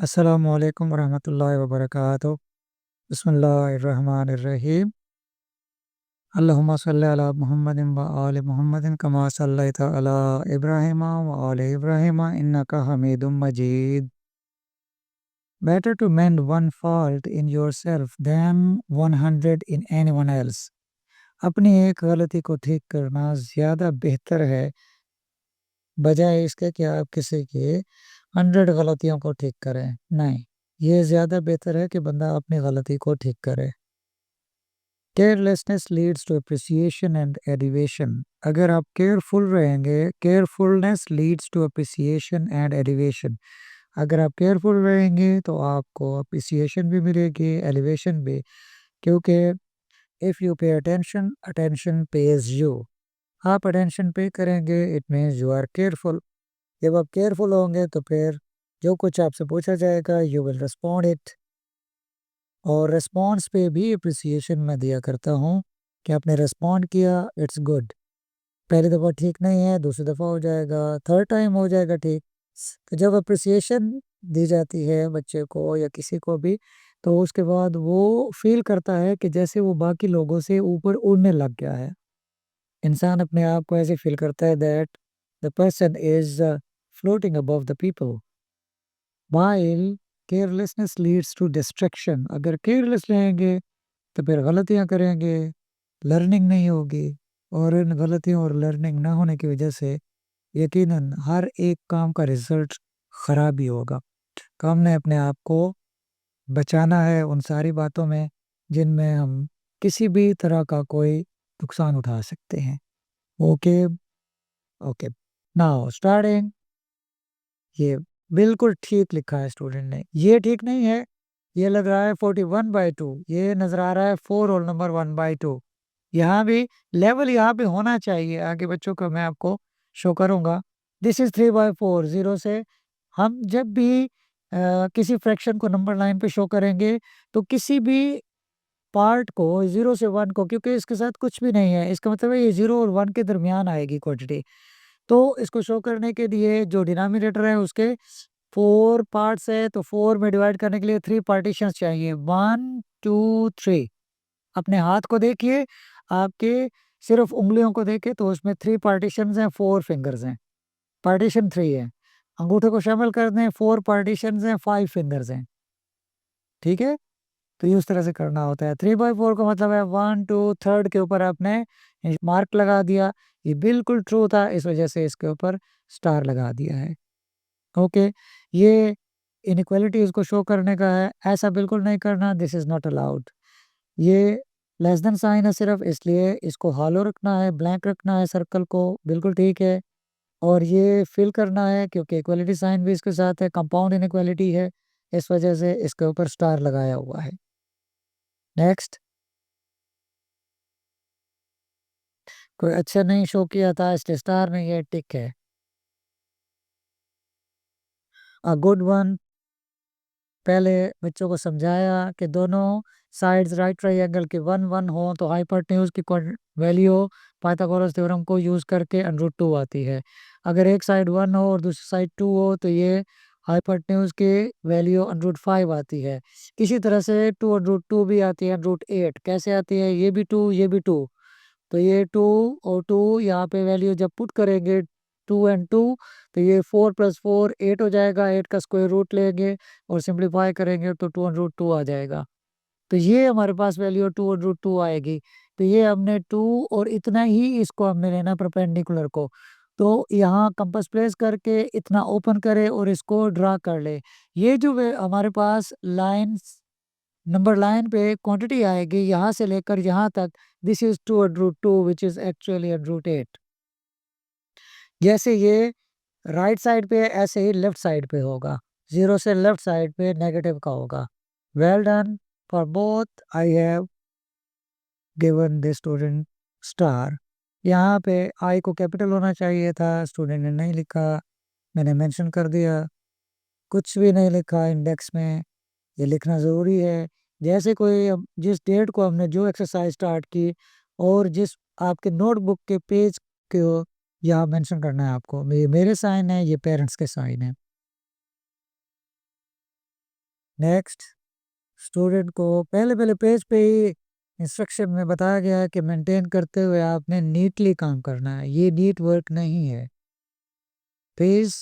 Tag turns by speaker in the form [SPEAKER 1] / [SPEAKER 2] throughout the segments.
[SPEAKER 1] अस्सलामुअलैकुम वरहमतुल्लाहि वबरकातुहू। बिस्मिल्लाहिर्रहमानिर्रहीम। अल्लाहुम्मा सल्लि अला मुहम्मदिन व आलि मुहम्मदिन कमा सल्लैता अला इब्राहीम व आलि इब्राहीम इन्नका हमीदुम मजीद। Better to mend one fault in yourself than 100 in anyone else. अपनी एक गलती को ठीक करना ज़्यादा बेहतर है बजाय इसके कि आप किसी की 100 गलतियों को ठीक करें। नहीं, ये ज़्यादा बेहतर है कि बंदा अपनी गलती को ठीक करे। Carelessness leads to appreciation and elevation. अगर आप केयरफुल रहेंगे, carefulness leads to appreciation and elevation. अगर आप केयरफुल रहेंगे तो आपको अप्रिसिएशन भी मिलेगी, एलिवेशन भी, क्योंकि if you pay attention, attention pays you. आप अटेंशन पे करेंगे, it means you are careful. जब आप केयरफुल होंगे तो फिर जो कुछ आपसे पूछा जाएगा यू विल रिस्पॉन्ड इट। और रिस्पॉन्स पे भी अप्रिसिएशन मैं दिया करता हूँ कि आपने रिस्पॉन्ड किया, इट्स गुड। पहली दफ़ा ठीक नहीं है, दूसरी दफ़ा हो जाएगा, थर्ड टाइम हो जाएगा ठीक। तो जब अप्रिसिएशन दी जाती है बच्चे को या किसी को भी, तो उसके बाद वो फील करता है कि जैसे वो बाकी लोगों से ऊपर उड़ने लग गया है। इंसान अपने आप को ऐसे फील करता है that the person is floating above the people. While carelessness leads to distraction. अगर केयरलेस रहेंगे तो फिर गलतियां करेंगे, लर्निंग नहीं होगी, और इन गलतियों और लर्निंग ना होने की वजह से यकीनन हर एक काम का रिजल्ट ख़राब ही होगा। तो हमने अपने आप को बचाना है उन सारी बातों में जिनमें हम किसी भी तरह का कोई नुकसान उठा सकते हैं। Okay, okay, now starting. ये बिल्कुल ठीक लिखा है स्टूडेंट ने, ये ठीक नहीं है। ये लग रहा है 41/2, ये नज़र आ रहा है 4 रोल नंबर 1/2। यहाँ भी लेवल यहाँ पे होना चाहिए, आगे बच्चों को मैं आपको शो करूँगा। This is 3/4। ज़ीरो से हम जब भी किसी फ्रैक्शन को नंबर लाइन पे शो करेंगे तो किसी भी पार्ट को 0 से 1 को, क्योंकि इसके साथ कुछ भी नहीं है, इसका मतलब है ये 0 और 1 के दरमियान आएगी क्वांटिटी। तो इसको शो करने के लिए जो डिनोमिनेटर है उसके 4 पार्ट्स है, तो 4 में डिवाइड करने के लिए 3 पार्टीशंस चाहिए, 1 2 3। अपने हाथ को देखिए, आपके सिर्फ उंगलियों को देखें तो उसमें 3 पार्टीशंस हैं, 4 फिंगर्स हैं, पार्टीशन 3 है। अंगूठे को शामिल कर दें, 4 पार्टीशंस हैं, 5 फिंगर्स हैं। ठीक है, तो ये उस तरह से करना होता है। 3/4 का मतलब है 1 2 3 के ऊपर आपने मार्क लगा दिया। ये बिल्कुल ट्रू था, इस वजह से इसके ऊपर स्टार लगा दिया है। ओके, ये इनइक्वालिटीज़ को शो करने का है, ऐसा बिल्कुल नहीं करना, दिस इज़ नॉट अलाउड। ये लेस देन साइन है सिर्फ, इसलिए इसको हॉलो रखना है, ब्लैंक रखना है सर्कल को, बिल्कुल ठीक है। और ये फिल करना है क्योंकि इक्वालिटी साइन भी इसके साथ है, कंपाउंड इनइक्वालिटी है, इस वजह से इसके ऊपर स्टार लगाया हुआ है। नेक्स्ट, कोई अच्छा नहीं शो किया था इसलिए स्टार नहीं है, टिक है। A good one. पहले बच्चों को समझाया कि दोनों साइड्स राइट ट्रायंगल के 1 1 हो तो हाइपोटेन्यूज की वैल्यू पाइथागोरस थ्योरम को यूज़ करके √2 आती है। अगर एक साइड 1 हो और दूसरी साइड 2 हो तो ये हाइपोटेन्यूज की वैल्यू √5 आती है। इसी तरह से 2 √2 भी आती है, √8 कैसे आती है, ये भी 2 ये भी 2। तो ये 2 और 2 यहाँ पे वैल्यू जब पुट करेंगे 2 एंड 2, तो ये 4 + 4 8 हो जाएगा, 8 का स्क्वायर रूट लेंगे और सिंप्लीफाई करेंगे तो 2 √2 आ जाएगा। तो ये हमारे पास वैल्यू 2 √2 आएगी। तो ये हमने 2 और इतना ही इसको हमने लेना परपेंडिकुलर को। तो यहाँ कंपास प्लेस करके इतना ओपन करें और इसको ड्रा कर ले। ये जो हमारे पास लाइन्स नंबर लाइन पे क्वांटिटी आएगी यहाँ से लेकर यहाँ तक, this is 2 √2 which is actually √8। जैसे ये राइट साइड पे है, ऐसे ही लेफ्ट साइड पे होगा, 0 से लेफ्ट साइड पे नेगेटिव का होगा। Well done for both, I have given the student star. यहाँ पे आई को कैपिटल होना चाहिए था, स्टूडेंट ने नहीं लिखा, मैंने मेंशन कर दिया। कुछ भी नहीं लिखा इंडेक्स में, ये लिखना ज़रूरी है। जैसे कोई जिस डेट को हमने जो एक्सरसाइज स्टार्ट की और जिस आपके नोटबुक के पेज को यहाँ मेंशन करना है आपको, ये मेरे साइन है, ये पेरेंट्स के साइन है। नेक्स्ट, स्टूडेंट को पहले पहले पेज पे ही इंस्ट्रक्शन में बताया गया है कि मेंटेन करते हुए आपने नीटली काम करना है। ये नीट वर्क नहीं है। Please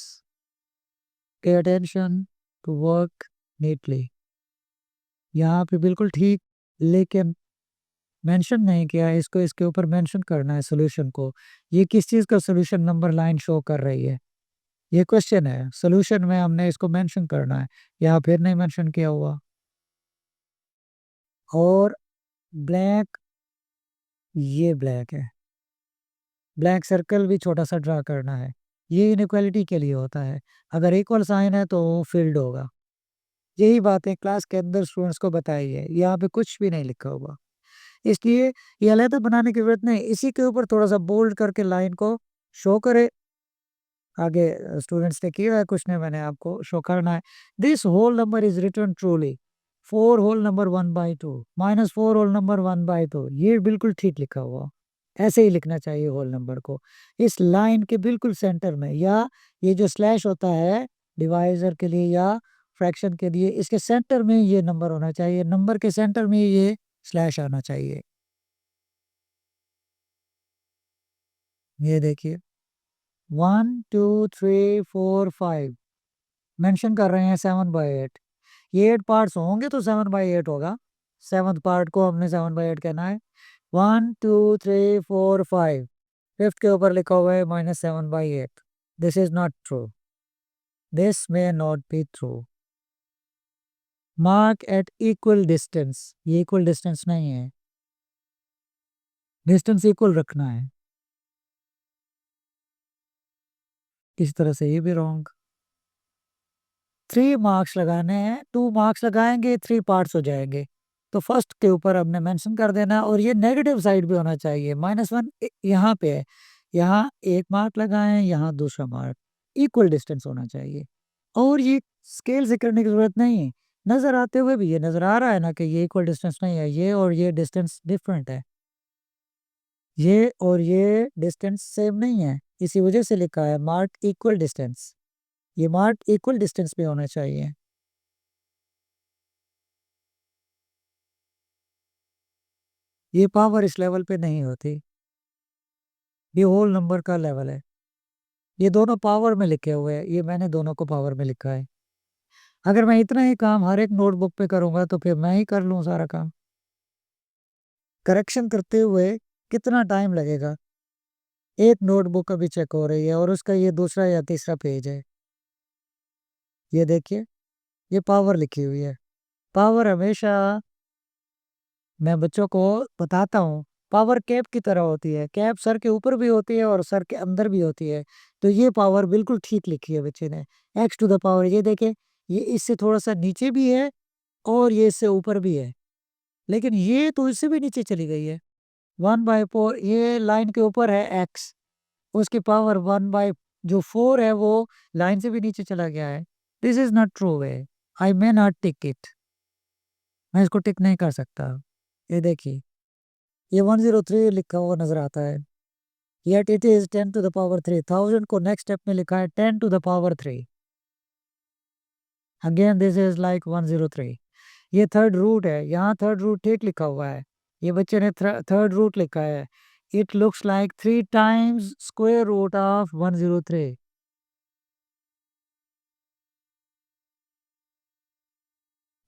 [SPEAKER 1] pay attention to work neatly. यहाँ पे बिल्कुल ठीक, लेकिन मेंशन नहीं किया है इसको, इसके ऊपर मेंशन करना है सोल्यूशन को। ये किस चीज़ का सोल्यूशन नंबर लाइन शो कर रही है? ये क्वेश्चन है, सोल्यूशन में हमने इसको मेंशन करना है, यहाँ फिर नहीं मेंशन किया हुआ। और ब्लैक, ये ब्लैक है, ब्लैक सर्कल भी छोटा सा ड्रा करना है। ये इनइक्वालिटी के लिए होता है, अगर इक्वल साइन है तो फील्ड होगा। यही बातें क्लास के अंदर स्टूडेंट्स को बताई है, यहाँ पे कुछ भी नहीं लिखा हुआ, इसलिए ये अलहदा बनाने की जरूरत नहीं। इसी के ऊपर थोड़ा सा बोल्ड करके लाइन को शो करे। आगे स्टूडेंट्स ने किया है कुछ ने, मैंने आपको शो करना है। This whole number is written truly, 4 whole number 1/2 minus 4 whole number 1/2, ये बिल्कुल ठीक लिखा हुआ। ऐसे ही लिखना चाहिए होल नंबर को, इस लाइन के बिल्कुल सेंटर में, या ये जो स्लैश होता है डिवाइजर के लिए या फ्रैक्शन के लिए, इसके सेंटर में ये नंबर होना चाहिए, नंबर के सेंटर में ये स्लैश आना चाहिए। ये देखिए 1 2 3 4 5 मेंशन कर रहे हैं 7/8। ये 8 पार्ट्स होंगे तो 7/8 होगा। 7th पार्ट को हमने 7/8 कहना है। 1 2 3 4 5, फिफ्थ के ऊपर लिखा हुआ है -7/8। This is not true, this may not be true. Mark at equal distance, ये इक्वल डिस्टेंस नहीं है, डिस्टेंस इक्वल रखना है। इस तरह से ये भी रॉन्ग। 3 मार्क्स लगाने हैं, 2 मार्क्स लगाएंगे 3 पार्ट्स हो जाएंगे, तो फर्स्ट के ऊपर हमने मेंशन कर देना, और ये नेगेटिव साइड भी होना चाहिए। -1 यहाँ पे है, यहाँ 1 मार्क लगाएं, यहाँ दूसरा मार्क, इक्वल डिस्टेंस होना चाहिए। और ये स्केल से करने की जरूरत नहीं है, नजर आते हुए भी ये नजर आ रहा है ना कि ये इक्वल डिस्टेंस नहीं है, ये और ये डिस्टेंस डिफरेंट है, ये और ये डिस्टेंस सेम नहीं है, इसी वजह से लिखा है मार्क इक्वल डिस्टेंस। ये मार्क इक्वल डिस्टेंस पे होना चाहिए। ये पावर इस लेवल पे नहीं होती, ये होल नंबर का लेवल है। ये दोनों पावर में लिखे हुए हैं, ये मैंने दोनों को पावर में लिखा है। अगर मैं इतना ही काम हर एक नोटबुक पे करूंगा तो फिर मैं ही कर लूँ सारा काम। करेक्शन करते हुए कितना टाइम लगेगा? एक नोटबुक अभी चेक हो रही है और उसका ये दूसरा या तीसरा पेज है। ये देखिए, ये पावर लिखी हुई है। पावर हमेशा, मैं बच्चों को बताता हूँ, पावर कैप की तरह होती है, कैप सर के ऊपर भी होती है और सर के अंदर भी होती है। तो ये पावर बिल्कुल ठीक लिखी है बच्चे ने, x⁻, ये देखे, ये इससे थोड़ा सा नीचे भी है और ये इससे ऊपर भी है, लेकिन ये तो इससे भी नीचे चली गई है। 1/4, ये लाइन के ऊपर है x, उसकी पावर 1/4 है, वो लाइन से भी नीचे चला गया है। This is not true way, I may not tick it, मैं इसको टिक नहीं कर सकता। ये देखिए, ये 103 लिखा हुआ नजर आता है, येट इट इज 10⁻3। 1000 को नेक्स्ट स्टेप में लिखा है 10⁻3। Again this is like 103। ये थर्ड रूट है, यहाँ थर्ड रूट ठीक लिखा हुआ है, ये बच्चे ने थर्ड रूट लिखा है। It looks like 3 times square root of 103।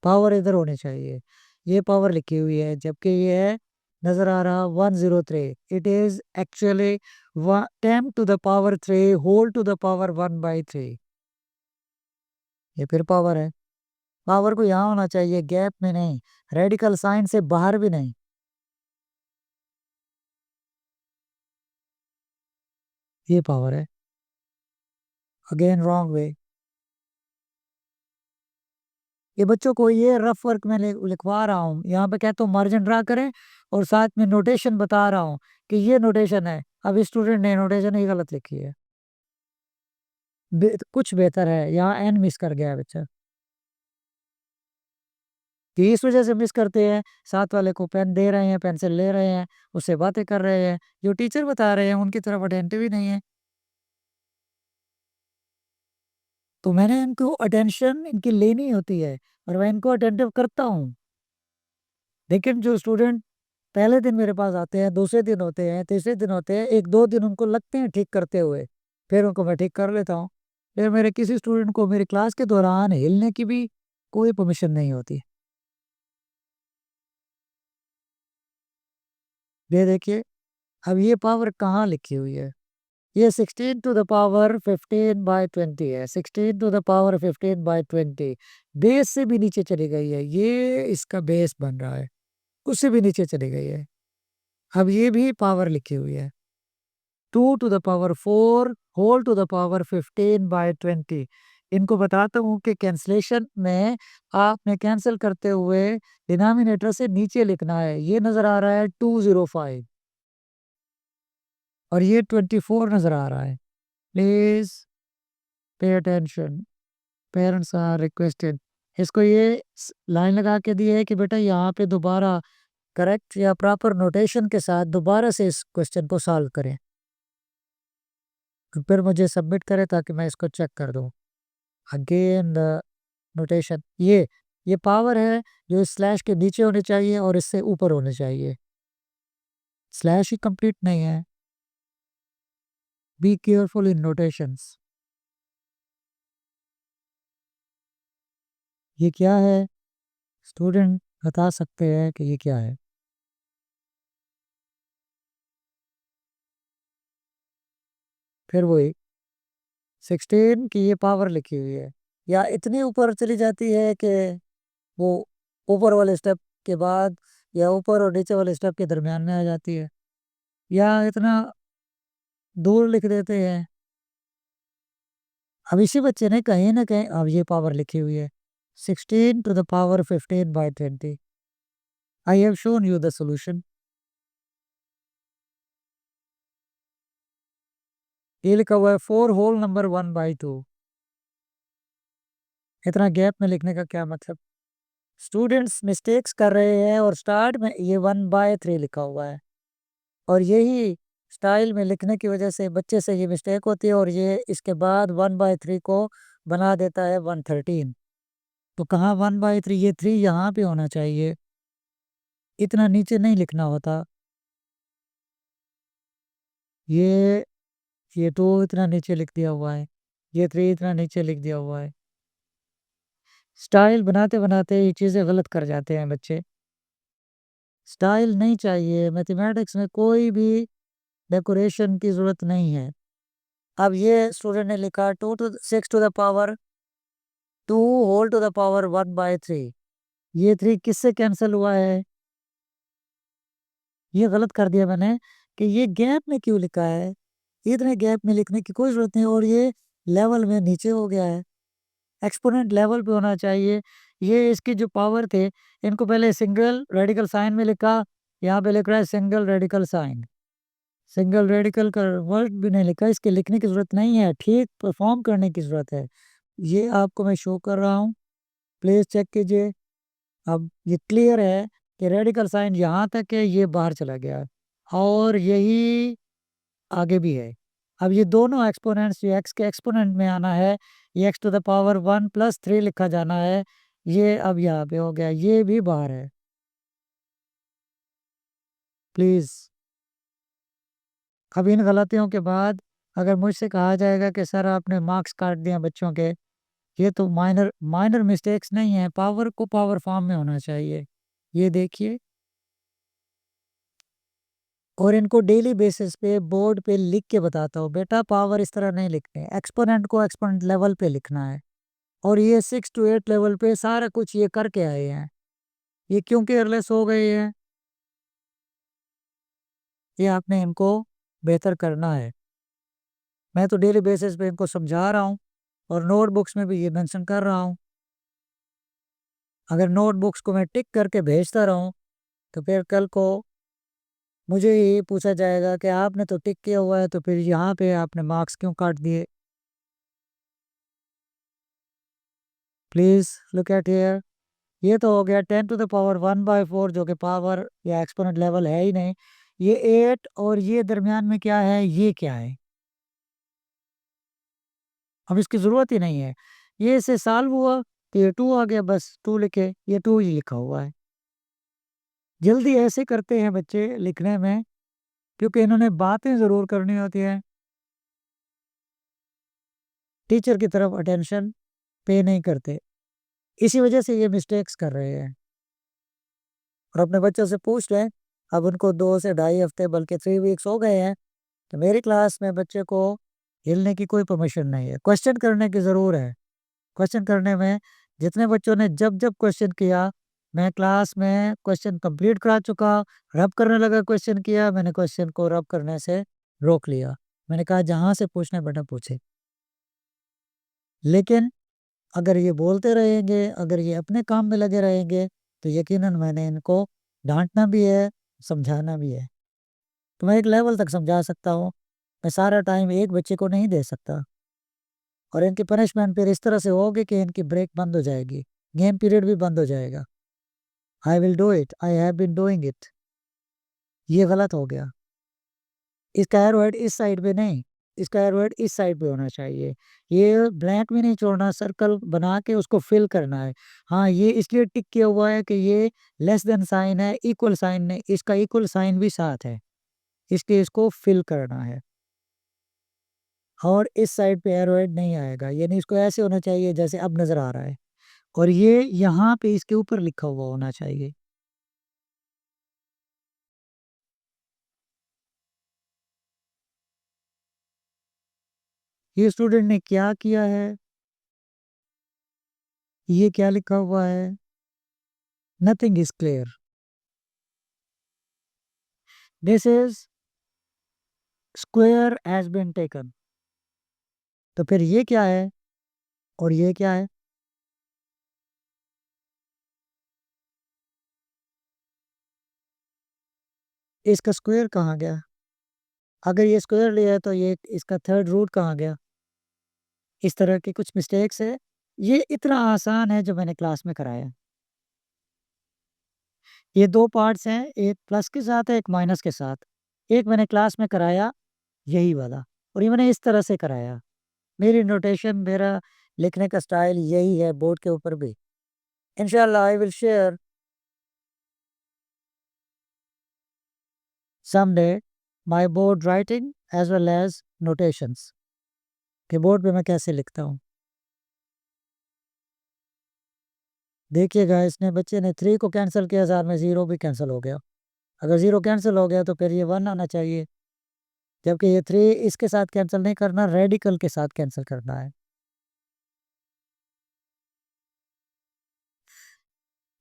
[SPEAKER 1] Power इधर होनी चाहिए, ये पावर लिखी हुई है, जबकि ये है नजर आ रहा 103। It is actually 10⁻3 whole to the power 1/3। ये फिर पावर है, पावर को यहाँ होना चाहिए, गैप में नहीं, रेडिकल साइन से बाहर भी नहीं। ये पावर है, अगेन रॉन्ग वे। ये बच्चों को ये रफ वर्क में लिखवा रहा हूँ, यहाँ पे कहता हूँ मार्जिन ड्रा करें और साथ में नोटेशन बता रहा हूँ कि ये नोटेशन है। अब स्टूडेंट ने नोटेशन ही गलत लिखी है। कुछ बेहतर है, यहाँ एन मिस कर गया है बच्चा, कि इस वजह से मिस करते हैं, साथ वाले को पेन दे रहे हैं, पेंसिल ले रहे हैं, उससे बातें कर रहे हैं, जो टीचर बता रहे हैं उनकी तरफ अटेंटिव ही नहीं है। तो मैंने इनको अटेंशन इनकी लेनी होती है और मैं इनको अटेंटिव करता हूँ। लेकिन जो स्टूडेंट पहले दिन मेरे पास आते हैं, दूसरे दिन होते हैं, तीसरे दिन होते हैं, 1-2 दिन उनको लगते हैं ठीक करते हुए, फिर उनको मैं ठीक कर लेता हूँ। फिर मेरे किसी स्टूडेंट को मेरी क्लास के दौरान हिलने की भी कोई परमिशन नहीं होती। ये देखिए, अब ये पावर कहाँ लिखी हुई है? ये 16 टू द पावर 15/20 है। 16 टू द पावर 15/20 बेस से भी नीचे चली गई है। ये इसका बेस बन रहा है, उससे भी नीचे चली गई है। अब ये भी पावर लिखी हुई है। 2 to the power 4 whole to the power 15/20। इनको बताता हूँ कि कैंसलेशन में आपने कैंसिल करते हुए डिनोमिनेटर से नीचे लिखना है। ये नज़र आ रहा है 205 और ये 24 नज़र आ रहा है। Please pay attention, parents are requested. इसको ये लाइन लगा के दी है कि बेटा यहाँ पे दोबारा करेक्ट या प्रॉपर नोटेशन के साथ दोबारा से इस क्वेश्चन को सॉल्व करें, फिर मुझे सबमिट करें ताकि मैं इसको चेक कर दूं। अगेन द नोटेशन, ये पावर है जो इस स्लैश के नीचे होनी चाहिए और इससे ऊपर होनी चाहिए। स्लैश ही कंप्लीट नहीं है। Be careful in notations. ये क्या है? स्टूडेंट बता सकते हैं कि ये क्या है? फिर वही 16 की ये पावर लिखी हुई है, या इतनी ऊपर चली जाती है कि वो ऊपर वाले स्टेप के बाद या ऊपर और नीचे वाले स्टेप के दरमियान में आ जाती है, या इतना दूर लिख देते हैं। अब इसी बच्चे ने कहीं ना कहीं अब ये पावर लिखी हुई है 16 to the power 15/20। I have shown you the solution. ये लिखा हुआ है 4 होल नंबर 1/2। इतना गैप में लिखने का क्या मतलब? स्टूडेंट्स मिस्टेक्स कर रहे हैं और स्टार्ट में ये 1/3 लिखा हुआ है, और यही स्टाइल में लिखने की वजह से बच्चे से ये मिस्टेक होती है और ये इसके बाद 1/3 को बना देता है 113। तो कहाँ 1/3? ये 3 यहाँ पे होना चाहिए, इतना नीचे नहीं लिखना होता। ये ये 2 इतना नीचे लिख दिया हुआ है, ये 3 इतना नीचे लिख दिया हुआ है। स्टाइल बनाते बनाते ये चीज़ें गलत कर जाते हैं बच्चे। स्टाइल नहीं चाहिए, मैथमेटिक्स में कोई भी डेकोरेशन की ज़रूरत नहीं है। अब ये स्टूडेंट ने लिखा 2 to 6 to the power 2 whole to the power 1/3। ये 3 किससे कैंसिल हुआ है? ये गलत कर दिया मैंने कि ये गैप में क्यों लिखा है? इतने गैप में लिखने की कोई ज़रूरत नहीं, और ये लेवल में नीचे हो गया है। एक्सपोनेंट लेवल पे होना चाहिए। ये इसकी जो पावर थे, इनको पहले सिंगल रेडिकल साइन में लिखा, यहाँ पे लिख रहा है single radical sign. Single radical का वर्ड भी नहीं लिखा, इसके लिखने की ज़रूरत नहीं है, ठीक परफॉर्म करने की ज़रूरत है। ये आपको मैं शो कर रहा हूँ, प्लीज़ चेक कीजिए। अब ये क्लियर है कि रेडिकल साइन यहाँ तक है, ये बाहर चला गया है, और यही आगे भी है। अब ये दोनों एक्सपोनेंट्स, ये एक्स के एक्सपोनेंट में आना है, ये एक्स टू द पावर 1 + 3 लिखा जाना है, ये अब यहाँ पे हो गया, ये भी बाहर है। प्लीज़, अब इन गलतियों के बाद अगर मुझसे कहा जाएगा कि सर आपने मार्क्स काट दिए बच्चों के, ये तो माइनर माइनर मिस्टेक्स नहीं है, पावर को पावर फॉर्म में होना चाहिए। ये देखिए, और इनको डेली बेसिस पे बोर्ड पे लिख के बताता हूँ, बेटा पावर इस तरह नहीं लिखने, एक्सपोनेंट को एक्सपोनेंट लेवल पे लिखना है। और ये 6 टू 8 लेवल पे सारा कुछ ये करके आए हैं। ये क्यों केयरलेस हो गए हैं? ये आपने इनको बेहतर करना है। मैं तो डेली बेसिस पे इनको समझा रहा हूँ और नोटबुक्स में भी ये मेंशन कर रहा हूँ। अगर नोटबुक्स को मैं टिक करके भेजता रहूँ, तो फिर कल को मुझे ये पूछा जाएगा कि आपने तो टिक किया हुआ है, तो फिर यहाँ पे आपने मार्क्स क्यों काट दिए? Please look at here. ये तो हो गया 10 टू द पावर 1/4, जो कि पावर या एक्सपोनेंट लेवल है ही नहीं। ये 8 और ये दरमियान में क्या है? ये क्या है? अब इसकी ज़रूरत ही नहीं है। ये इससे सॉल्व हुआ तो ये 2 आ गया, बस 2 लिखे, ये 2 ही लिखा हुआ है। जल्दी ऐसे करते हैं बच्चे लिखने में, क्योंकि इन्होंने बातें ज़रूर करनी होती हैं। टीचर की तरफ अटेंशन पे नहीं करते। इसी वजह से ये मिस्टेक्स कर रहे हैं। और अपने बच्चों से पूछ लें, अब उनको 2 से ढाई हफ्ते बल्कि 3 वीक्स हो गए हैं, तो मेरी क्लास में बच्चे को हिलने की कोई परमिशन नहीं है। क्वेश्चन करने की ज़रूर है। क्वेश्चन करने में जितने बच्चों ने जब क्वेश्चन किया, मैं क्लास में क्वेश्चन कंप्लीट करा चुका, रब करने लगा क्वेश्चन किया, मैंने क्वेश्चन को रब करने से रोक लिया। मैंने कहा जहाँ से पूछना है बेटा पूछे। लेकिन अगर ये बोलते रहेंगे, अगर ये अपने काम में लगे रहेंगे, तो यकीनन मैंने इनको डाँटना भी है, समझाना भी है। तो मैं एक लेवल तक समझा सकता हूँ, मैं सारा टाइम एक बच्चे को नहीं दे सकता। और इनकी पनिशमेंट फिर इस तरह से होगी कि इनकी ब्रेक बंद हो जाएगी, गेम पीरियड भी बंद हो जाएगा। I will do it, I have been doing it. ये गलत हो गया। इसका एरोहेड इस साइड पे नहीं, इसका एरोहेड इस साइड पे होना चाहिए। ये ब्लैंक भी नहीं छोड़ना, सर्कल बना के उसको फिल करना है। हाँ, ये इसलिए टिक किया हुआ है कि ये लेस देन साइन है, इक्वल साइन नहीं, इसका इक्वल साइन भी साथ है, इसलिए इसको फिल करना है। और इस साइड पे एरोहेड नहीं आएगा, यानी इसको ऐसे होना चाहिए जैसे अब नज़र आ रहा है, और ये यहाँ पे इसके ऊपर लिखा हुआ होना चाहिए। ये स्टूडेंट ने क्या किया है? ये क्या लिखा हुआ है? Nothing is clear. This is square has been taken. तो फिर ये क्या है और ये क्या है? इसका स्क्वायर कहाँ गया? अगर ये स्क्वायर लिया है तो ये इसका थर्ड रूट कहाँ गया? इस तरह की कुछ मिस्टेक्स है। ये इतना आसान है जो मैंने क्लास में कराया। ये 2 पार्ट्स हैं, एक प्लस के साथ है, एक माइनस के साथ। एक मैंने क्लास में कराया यही वाला, और ये मैंने इस तरह से कराया। मेरी नोटेशन, मेरा लिखने का स्टाइल यही है बोर्ड के ऊपर भी। इंशाल्लाह I will share someday my board writing as well as notations, कि बोर्ड पे मैं कैसे लिखता हूँ। देखिएगा, इसने बच्चे ने 3 को कैंसिल किया, साथ में 0 भी कैंसिल हो गया। अगर 0 कैंसिल हो गया तो फिर ये 1 आना चाहिए, जबकि ये 3 इसके साथ कैंसिल नहीं करना, रेडिकल के साथ कैंसिल करना है।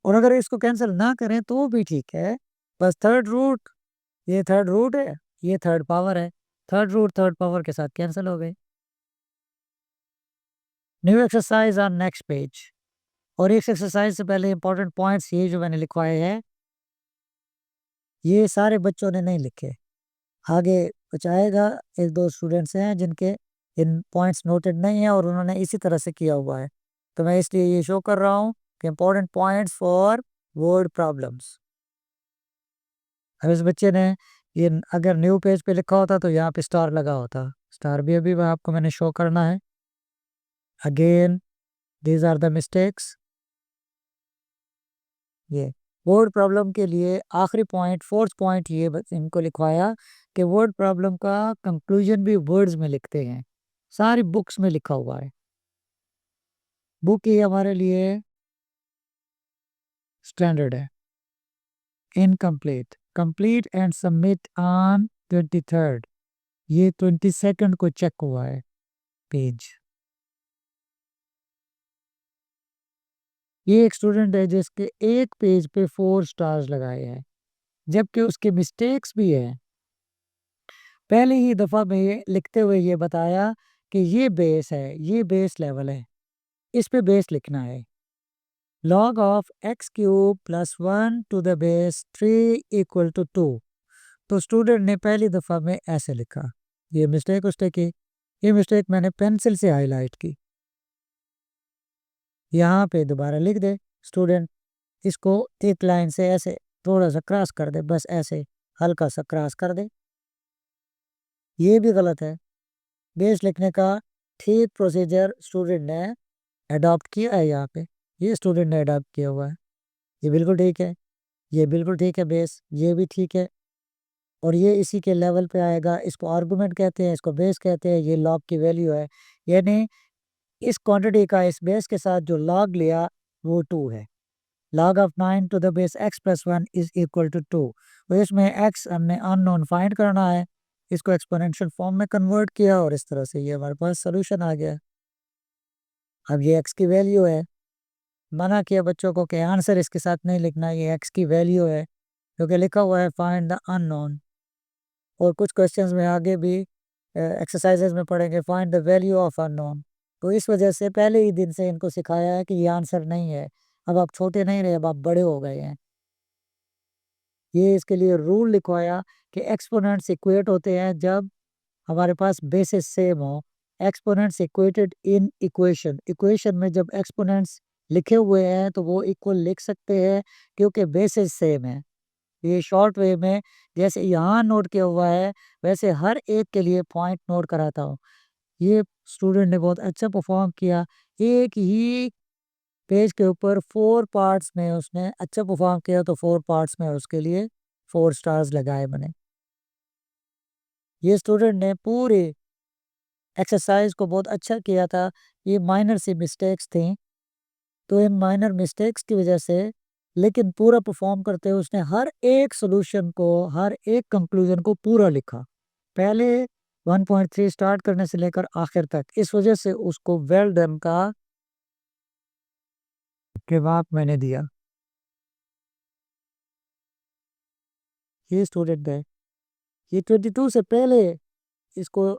[SPEAKER 1] और अगर इसको कैंसिल ना करें तो भी ठीक है, बस थर्ड रूट, ये थर्ड रूट है, ये थर्ड पावर है, थर्ड रूट थर्ड पावर के साथ कैंसिल हो गए। New exercise on next page. और इस एक्सरसाइज से पहले इंपॉर्टेंट पॉइंट्स ये जो मैंने लिखवाए हैं, ये सारे बच्चों ने नहीं लिखे। आगे कुछ आएगा, 1-2 स्टूडेंट्स हैं जिनके इन पॉइंट्स नोटेड नहीं है और उन्होंने इसी तरह से किया हुआ है। तो मैं इसलिए ये शो कर रहा हूँ कि important points for word problems. अब इस बच्चे ने ये अगर न्यू पेज पे लिखा होता तो यहाँ पे स्टार लगा होता। स्टार भी अभी आपको मैंने शो करना है। Again these are the mistakes. ये वर्ड प्रॉब्लम के लिए आखिरी पॉइंट, फोर्थ पॉइंट, ये इनको लिखवाया कि वर्ड प्रॉब्लम का कंक्लूजन भी वर्ड्स में लिखते हैं। सारी बुक्स में लिखा हुआ है। बुक ही हमारे लिए स्टैंडर्ड है। Incomplete, complete and submit on 23rd। ये 22nd को चेक हुआ है पेज। ये एक स्टूडेंट है जिसके एक पेज पे 4 स्टार्स लगाए हैं, जबकि उसके मिस्टेक्स भी है। पहली ही दफ़ा में ये लिखते हुए ये बताया कि ये बेस है, ये बेस लेवल है, इस पे बेस लिखना है। log of X cube plus 1 to the base 3 equal to 2। तो स्टूडेंट ने पहली दफ़ा में ऐसे लिखा। ये मिस्टेक उसने की। ये मिस्टेक मैंने पेंसिल से हाईलाइट की। यहाँ पे दोबारा लिख दे स्टूडेंट, इसको एक लाइन से ऐसे थोड़ा सा क्रॉस कर दे, बस ऐसे हल्का सा क्रॉस कर दे। ये भी गलत है। बेस लिखने का ठीक प्रोसीजर स्टूडेंट ने अडॉप्ट किया है यहाँ पे, ये स्टूडेंट ने अडॉप्ट किया हुआ है, ये बिल्कुल ठीक है, ये बिल्कुल ठीक है बेस, ये भी ठीक है, और ये इसी के लेवल पे आएगा, इसको आर्गुमेंट कहते हैं, इसको बेस कहते हैं, ये लॉग की वैल्यू है, यानी इस क्वांटिटी का इस बेस के साथ जो लॉग लिया वो 2 है। log of 9 to the base x plus 1 is equal to 2। तो इसमें x हमने अननोन फाइंड करना है, इसको एक्सपोनेंशियल फॉर्म में कन्वर्ट किया और इस तरह से ये हमारे पास सोल्यूशन आ गया। अब ये x की वैल्यू है, मना किया बच्चों को कि आंसर इसके साथ नहीं लिखना, ये x की वैल्यू है क्योंकि लिखा हुआ है फाइंड द अननोन, और कुछ क्वेश्चंस में आगे भी एक्सरसाइजेज में पढ़ेंगे find the value of unknown. तो इस वजह से पहले ही दिन से इनको सिखाया है कि ये आंसर नहीं है, अब आप छोटे नहीं रहे, अब आप बड़े हो गए हैं। ये इसके लिए रूल लिखवाया कि एक्सपोनेंट्स इक्वेट होते हैं जब हमारे पास बेसिस सेम हो। Exponents equated in equation, equation में जब एक्सपोनेंट्स लिखे हुए हैं तो वो इक्वल लिख सकते हैं क्योंकि बेसिस सेम है। ये शॉर्ट वे में जैसे यहाँ नोट किया हुआ है वैसे हर एक के लिए पॉइंट नोट कराता हूँ। ये स्टूडेंट ने बहुत अच्छा परफॉर्म किया, एक ही पेज के ऊपर 4 पार्ट्स में उसने अच्छा परफॉर्म किया, तो 4 पार्ट्स में उसके लिए 4 स्टार्स लगाए मैंने। ये स्टूडेंट ने पूरे एक्सरसाइज को बहुत अच्छा किया था, ये माइनर सी मिस्टेक्स थी, तो इन माइनर मिस्टेक्स की वजह से लेकिन पूरा परफॉर्म करते हुए उसने हर एक सॉल्यूशन को, हर एक कंक्लूजन को पूरा लिखा, पहले 1.3 स्टार्ट करने से लेकर आखिर तक। इस वजह से उसको वेल डन का जवाब मैंने दिया। ये स्टूडेंट है, ये 22 से पहले इसको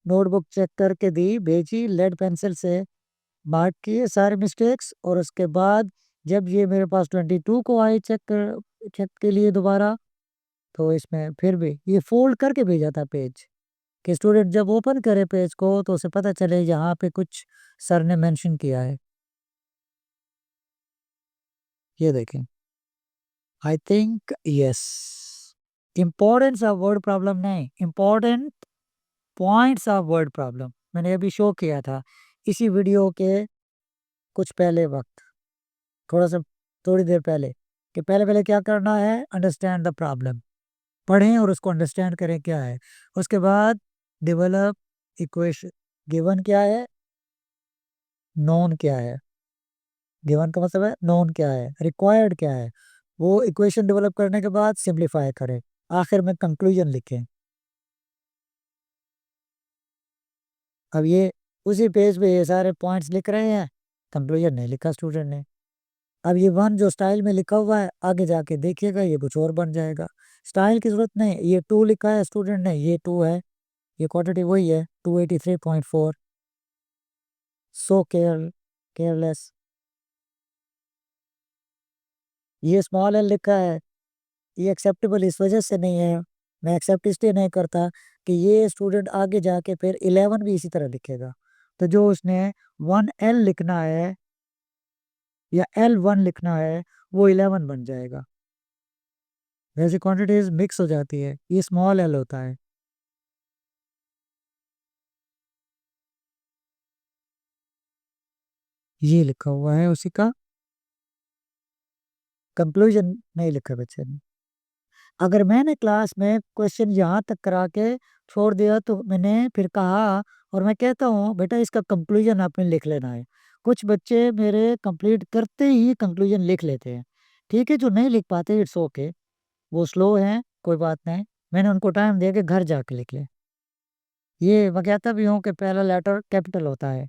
[SPEAKER 1] नोटबुक चेक करके दी, भेजी, लेड पेंसिल से मार्क किए सारे मिस्टेक्स, और उसके बाद जब ये मेरे पास 22 को आई चेक के लिए दोबारा, तो इसमें फिर भी ये फोल्ड करके भेजा था पेज, कि स्टूडेंट जब ओपन करे पेज को तो उसे पता चले यहाँ पे कुछ सर ने मेंशन किया है। ये देखें, I think yes, importance of word problem नहीं, important points of word problem मैंने अभी शो किया था इसी वीडियो के कुछ पहले वक्त, थोड़ा सा थोड़ी देर पहले, कि पहले पहले क्या करना है, अंडरस्टैंड द प्रॉब्लम, पढ़ें और उसको अंडरस्टैंड करें क्या है, उसके बाद डेवलप इक्वेशन, गिवन क्या है, नोन क्या है, गिवन का मतलब है नोन क्या है, रिक्वायर्ड क्या है, वो इक्वेशन डेवलप करने के बाद सिंप्लीफाई करें, आखिर में कंक्लूजन लिखें। अब ये उसी पेज पे ये सारे पॉइंट्स लिख रहे हैं, कंक्लूजन नहीं लिखा स्टूडेंट ने। अब ये वन जो स्टाइल में लिखा हुआ है आगे जाके देखिएगा ये कुछ और बन जाएगा, स्टाइल की जरूरत नहीं, ये 2 लिखा है स्टूडेंट ने, ये 2 है, ये क्वांटिटी वही है 283.4, सो केयरलेस। ये स्मॉल एल लिखा है, ये एक्सेप्टेबल इस वजह से नहीं है, मैं एक्सेप्ट इसलिए नहीं करता कि ये स्टूडेंट आगे जाके फिर 11 भी इसी तरह लिखेगा, तो जो उसने 1L लिखना है या L1 लिखना है वो 11 बन जाएगा, वैसे क्वांटिटीज मिक्स हो जाती है, ये स्मॉल एल होता है। ये लिखा हुआ है उसी का, कंक्लूजन नहीं लिखा बच्चे ने। अगर मैंने क्लास में क्वेश्चन यहाँ तक करा के छोड़ दिया तो मैंने फिर कहा, और मैं कहता हूँ बेटा इसका कंक्लूजन आपने लिख लेना है, कुछ बच्चे मेरे कंप्लीट करते ही कंक्लूजन लिख लेते हैं, ठीक है, जो नहीं लिख पाते इट्स ओके, वो स्लो हैं कोई बात नहीं, मैंने उनको टाइम दिया कि घर जाके लिख ले। ये मैं कहता भी हूँ कि पहला लेटर कैपिटल होता है,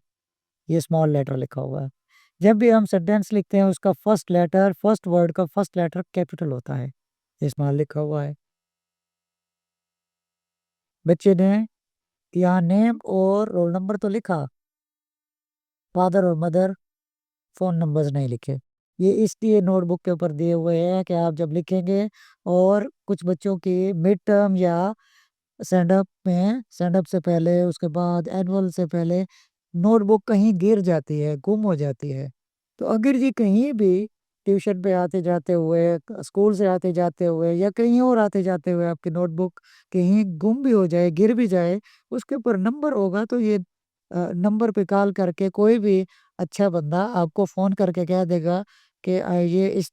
[SPEAKER 1] ये स्मॉल लेटर लिखा हुआ है, जब भी हम सेंटेंस लिखते हैं उसका फर्स्ट लेटर, फर्स्ट वर्ड का फर्स्ट लेटर कैपिटल होता है, ये स्मॉल लिखा हुआ है। बच्चे ने यहाँ नेम और रोल नंबर तो लिखा, फादर और मदर फोन नंबर्स नहीं लिखे, ये इसलिए नोटबुक के ऊपर दिए हुए हैं कि आप जब लिखेंगे, और कुछ बच्चों की मिड टर्म या स्टैंड अप से पहले, उसके बाद एनुअल से पहले नोटबुक कहीं गिर जाती है, गुम हो जाती है, तो अगर ये कहीं भी ट्यूशन पे आते जाते हुए, स्कूल से आते जाते हुए या कहीं और आते जाते हुए आपकी नोटबुक कहीं गुम भी हो जाए, गिर भी जाए, उसके ऊपर नंबर होगा तो ये नंबर पे कॉल करके कोई भी अच्छा बंदा आपको फ़ोन करके कह देगा कि ये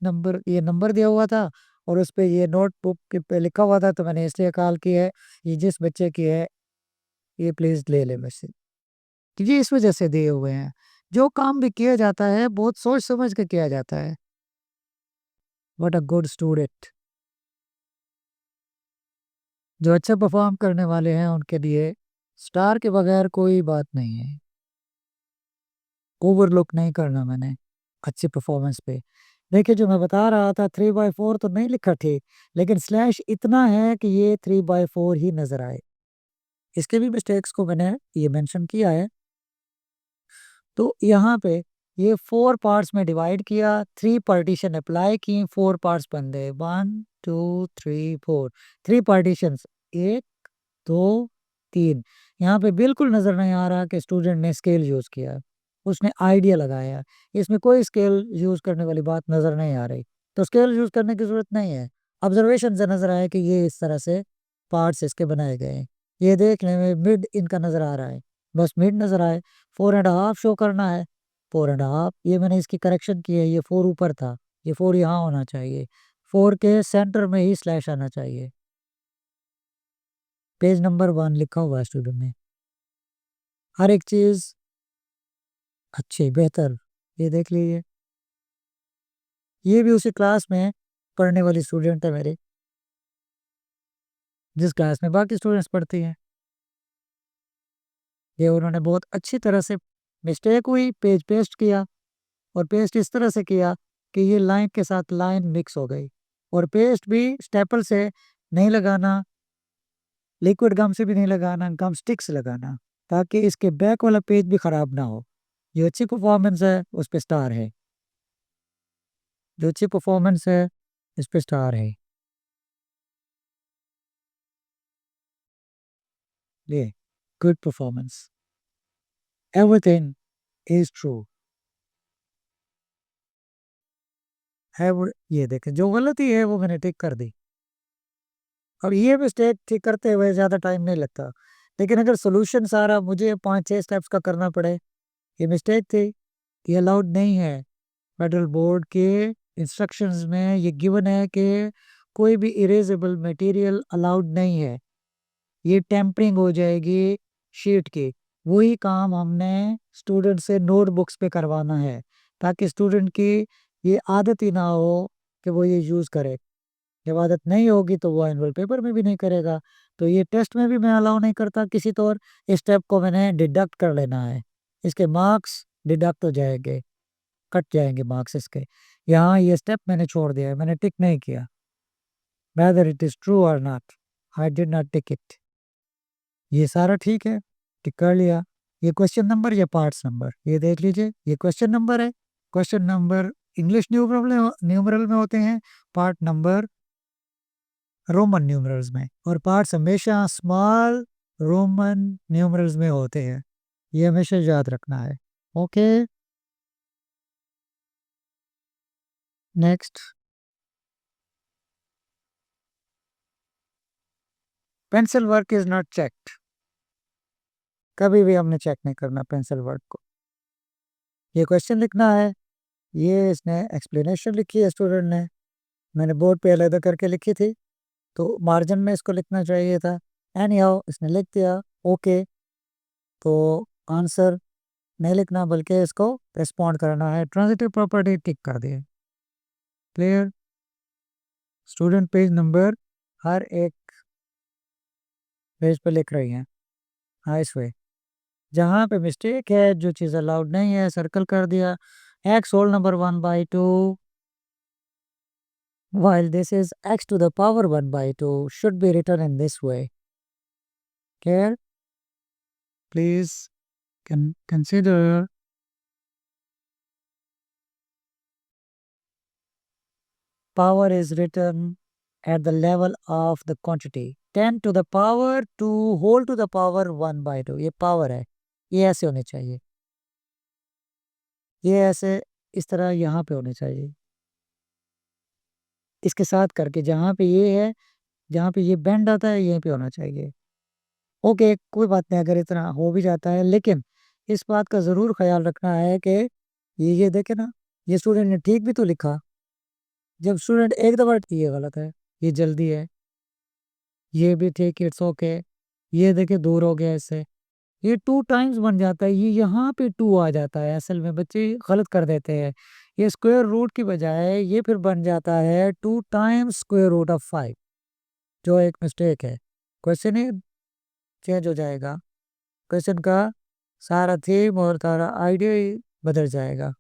[SPEAKER 1] नंबर दिया हुआ था और उस पे ये नोटबुक के पे लिखा हुआ था, तो मैंने इसलिए कॉल की है, ये जिस बच्चे की है, ये प्लीज़ ले ले मुझसे। तो ये इस वजह से दिए हुए हैं। जो काम भी किया जाता है, बहुत सोच समझ के किया जाता है। What a good student! जो अच्छा परफ़ॉर्म करने वाले हैं, उनके लिए स्टार के बगैर कोई बात नहीं है। ओवरलुक नहीं करना मैंने, अच्छी परफ़ॉर्मेंस पे। देखिए, जो मैं बता रहा था 3/4 तो नहीं लिखा ठीक, लेकिन स्लैश इतना है कि ये 3/4 ही नज़र आए। इसके भी मिस्टेक्स को मैंने ये मेंशन किया है। तो यहाँ पे ये 4 पार्ट्स में डिवाइड किया, 3 पार्टीशन अप्लाई की, 4 पार्ट्स बन गए। 1, 2, 3, 4 3 पार्टीशंस 1, 2, 3। यहाँ पे बिल्कुल नज़र नहीं आ रहा कि स्टूडेंट ने स्केल यूज़ किया है। उसने आइडिया लगाया है। इसमें कोई स्केल यूज़ करने वाली बात नज़र नहीं आ रही। तो स्केल यूज़ करने की ज़रूरत नहीं है। ऑब्ज़र्वेशन से नज़र आया कि ये इस तरह से पार्ट्स इसके बनाए गए हैं। ये देखने में मिड इनका नज़र आ रहा है। बस मिड नज़र आए, 4 एंड हाफ शो करना है। 4 एंड हाफ ये मैंने इसकी करेक्शन की है, ये 4 ऊपर था, ये 4 यहाँ होना चाहिए। 4 के सेंटर में ही स्लैश आना चाहिए। पेज नंबर 1 लिखा हुआ है स्टूडेंट ने। हर एक चीज़ अच्छी, बेहतर, ये देख लीजिए। ये भी उसी क्लास में पढ़ने वाली स्टूडेंट है मेरी, जिस क्लास में बाकी स्टूडेंट्स पढ़ती हैं। ये उन्होंने बहुत अच्छी तरह से मिस्टेक हुई, पेज पेस्ट किया और पेस्ट इस तरह से किया कि ये लाइन के साथ लाइन मिक्स हो गई और पेस्ट भी स्टेपल से नहीं लगाना, लिक्विड गम से भी नहीं लगाना, गम स्टिक से लगाना, ताकि इसके बैक वाला पेज भी खराब ना हो। जो अच्छी परफॉर्मेंस है, उस पे स्टार है। जो अच्छी परफॉर्मेंस है, इस पे स्टार है। ये good performance, everything is true. ये देखें, जो गलती है वो मैंने टिक कर दी। अब ये मिस्टेक ठीक करते हुए ज़्यादा टाइम नहीं लगता, लेकिन अगर सोल्यूशन सारा मुझे 5-6 स्टेप्स का करना पड़े, ये मिस्टेक थी, ये अलाउड नहीं है। फेडरल बोर्ड के इंस्ट्रक्शंस में ये गिवन है कि कोई भी इरेजेबल मटेरियल अलाउड नहीं है। ये टेम्परिंग हो जाएगी शीट की। वही काम हमने स्टूडेंट से नोटबुक्स पे करवाना है, ताकि स्टूडेंट की ये आदत ही ना हो कि वो ये यूज़ करे। जब आदत नहीं होगी तो वो एनुअल पेपर में भी नहीं करेगा। तो ये टेस्ट में भी मैं अलाउ नहीं करता किसी तौर। इस स्टेप को मैंने डिडक्ट कर लेना है। इसके मार्क्स डिडक्ट हो जाएंगे, कट जाएंगे मार्क्स इसके। यहाँ ये स्टेप मैंने छोड़ दिया है, मैंने टिक नहीं किया। वेदर इट इज़ ट्रू और not, I did not tick it. ये सारा ठीक है, टिक कर लिया। ये क्वेश्चन नंबर या पार्ट्स नंबर, ये देख लीजिए, ये क्वेश्चन नंबर है। क्वेश्चन नंबर इंग्लिश न्यूमरल में होते हैं, पार्ट नंबर रोमन न्यूमरल्स में, और पार्ट्स हमेशा स्मॉल रोमन न्यूमरल्स में होते हैं। ये हमेशा याद रखना है। Okay, next. Pencil work is not checked. कभी भी हमने चेक नहीं करना पेंसिल वर्क को। ये क्वेश्चन लिखना है, ये इसने एक्सप्लेनेशन लिखी है स्टूडेंट ने, मैंने बोर्ड पे अलग करके लिखी थी, तो मार्जिन में इसको लिखना चाहिए था। एनी हाउ इसने लिख दिया। ओके, तो आंसर नहीं लिखना बल्कि इसको रिस्पॉन्ड करना है। ट्रांजिटिव प्रॉपर्टी टिक कर दिए। क्लियर? स्टूडेंट पेज नंबर हर एक पेज पे लिख रही हैं। हाँ, इस वे जहाँ पे मिस्टेक है, जो चीज़ अलाउड नहीं है, सर्कल कर दिया। X whole number 1/2 while this is x to the power 1/2 should be written in this way. Here, please consider power is written at the level of the quantity 10 to the power 2 whole to the power 1/2। ये power है, ये ऐसे होने चाहिए, ये ऐसे इस तरह यहाँ पे होने चाहिए, इसके साथ करके जहाँ पे ये है, जहाँ पे ये बेंड आता है, यहीं पे होना चाहिए। ओके, कोई बात नहीं अगर इतना हो भी जाता है, लेकिन इस बात का ज़रूर ख्याल रखना है कि ये देखे ना, ये स्टूडेंट ने ठीक भी तो लिखा। जब स्टूडेंट एक दफ़ा ये गलत है, ये जल्दी है, ये भी ठीक, इट्स ओके, ये देखिए दूर हो गया इससे, ये 2 टाइम्स बन जाता है, ये यहाँ पे 2 आ जाता है, असल में बच्चे गलत कर देते हैं। ये स्क्वायर रूट की बजाय ये फिर बन जाता है 2 टाइम्स स्क्वायर रूट ऑफ 5, जो एक मिस्टेक है। क्वेश्चन ही चेंज हो जाएगा, क्वेश्चन का सारा थीम और सारा आइडिया ही बदल जाएगा।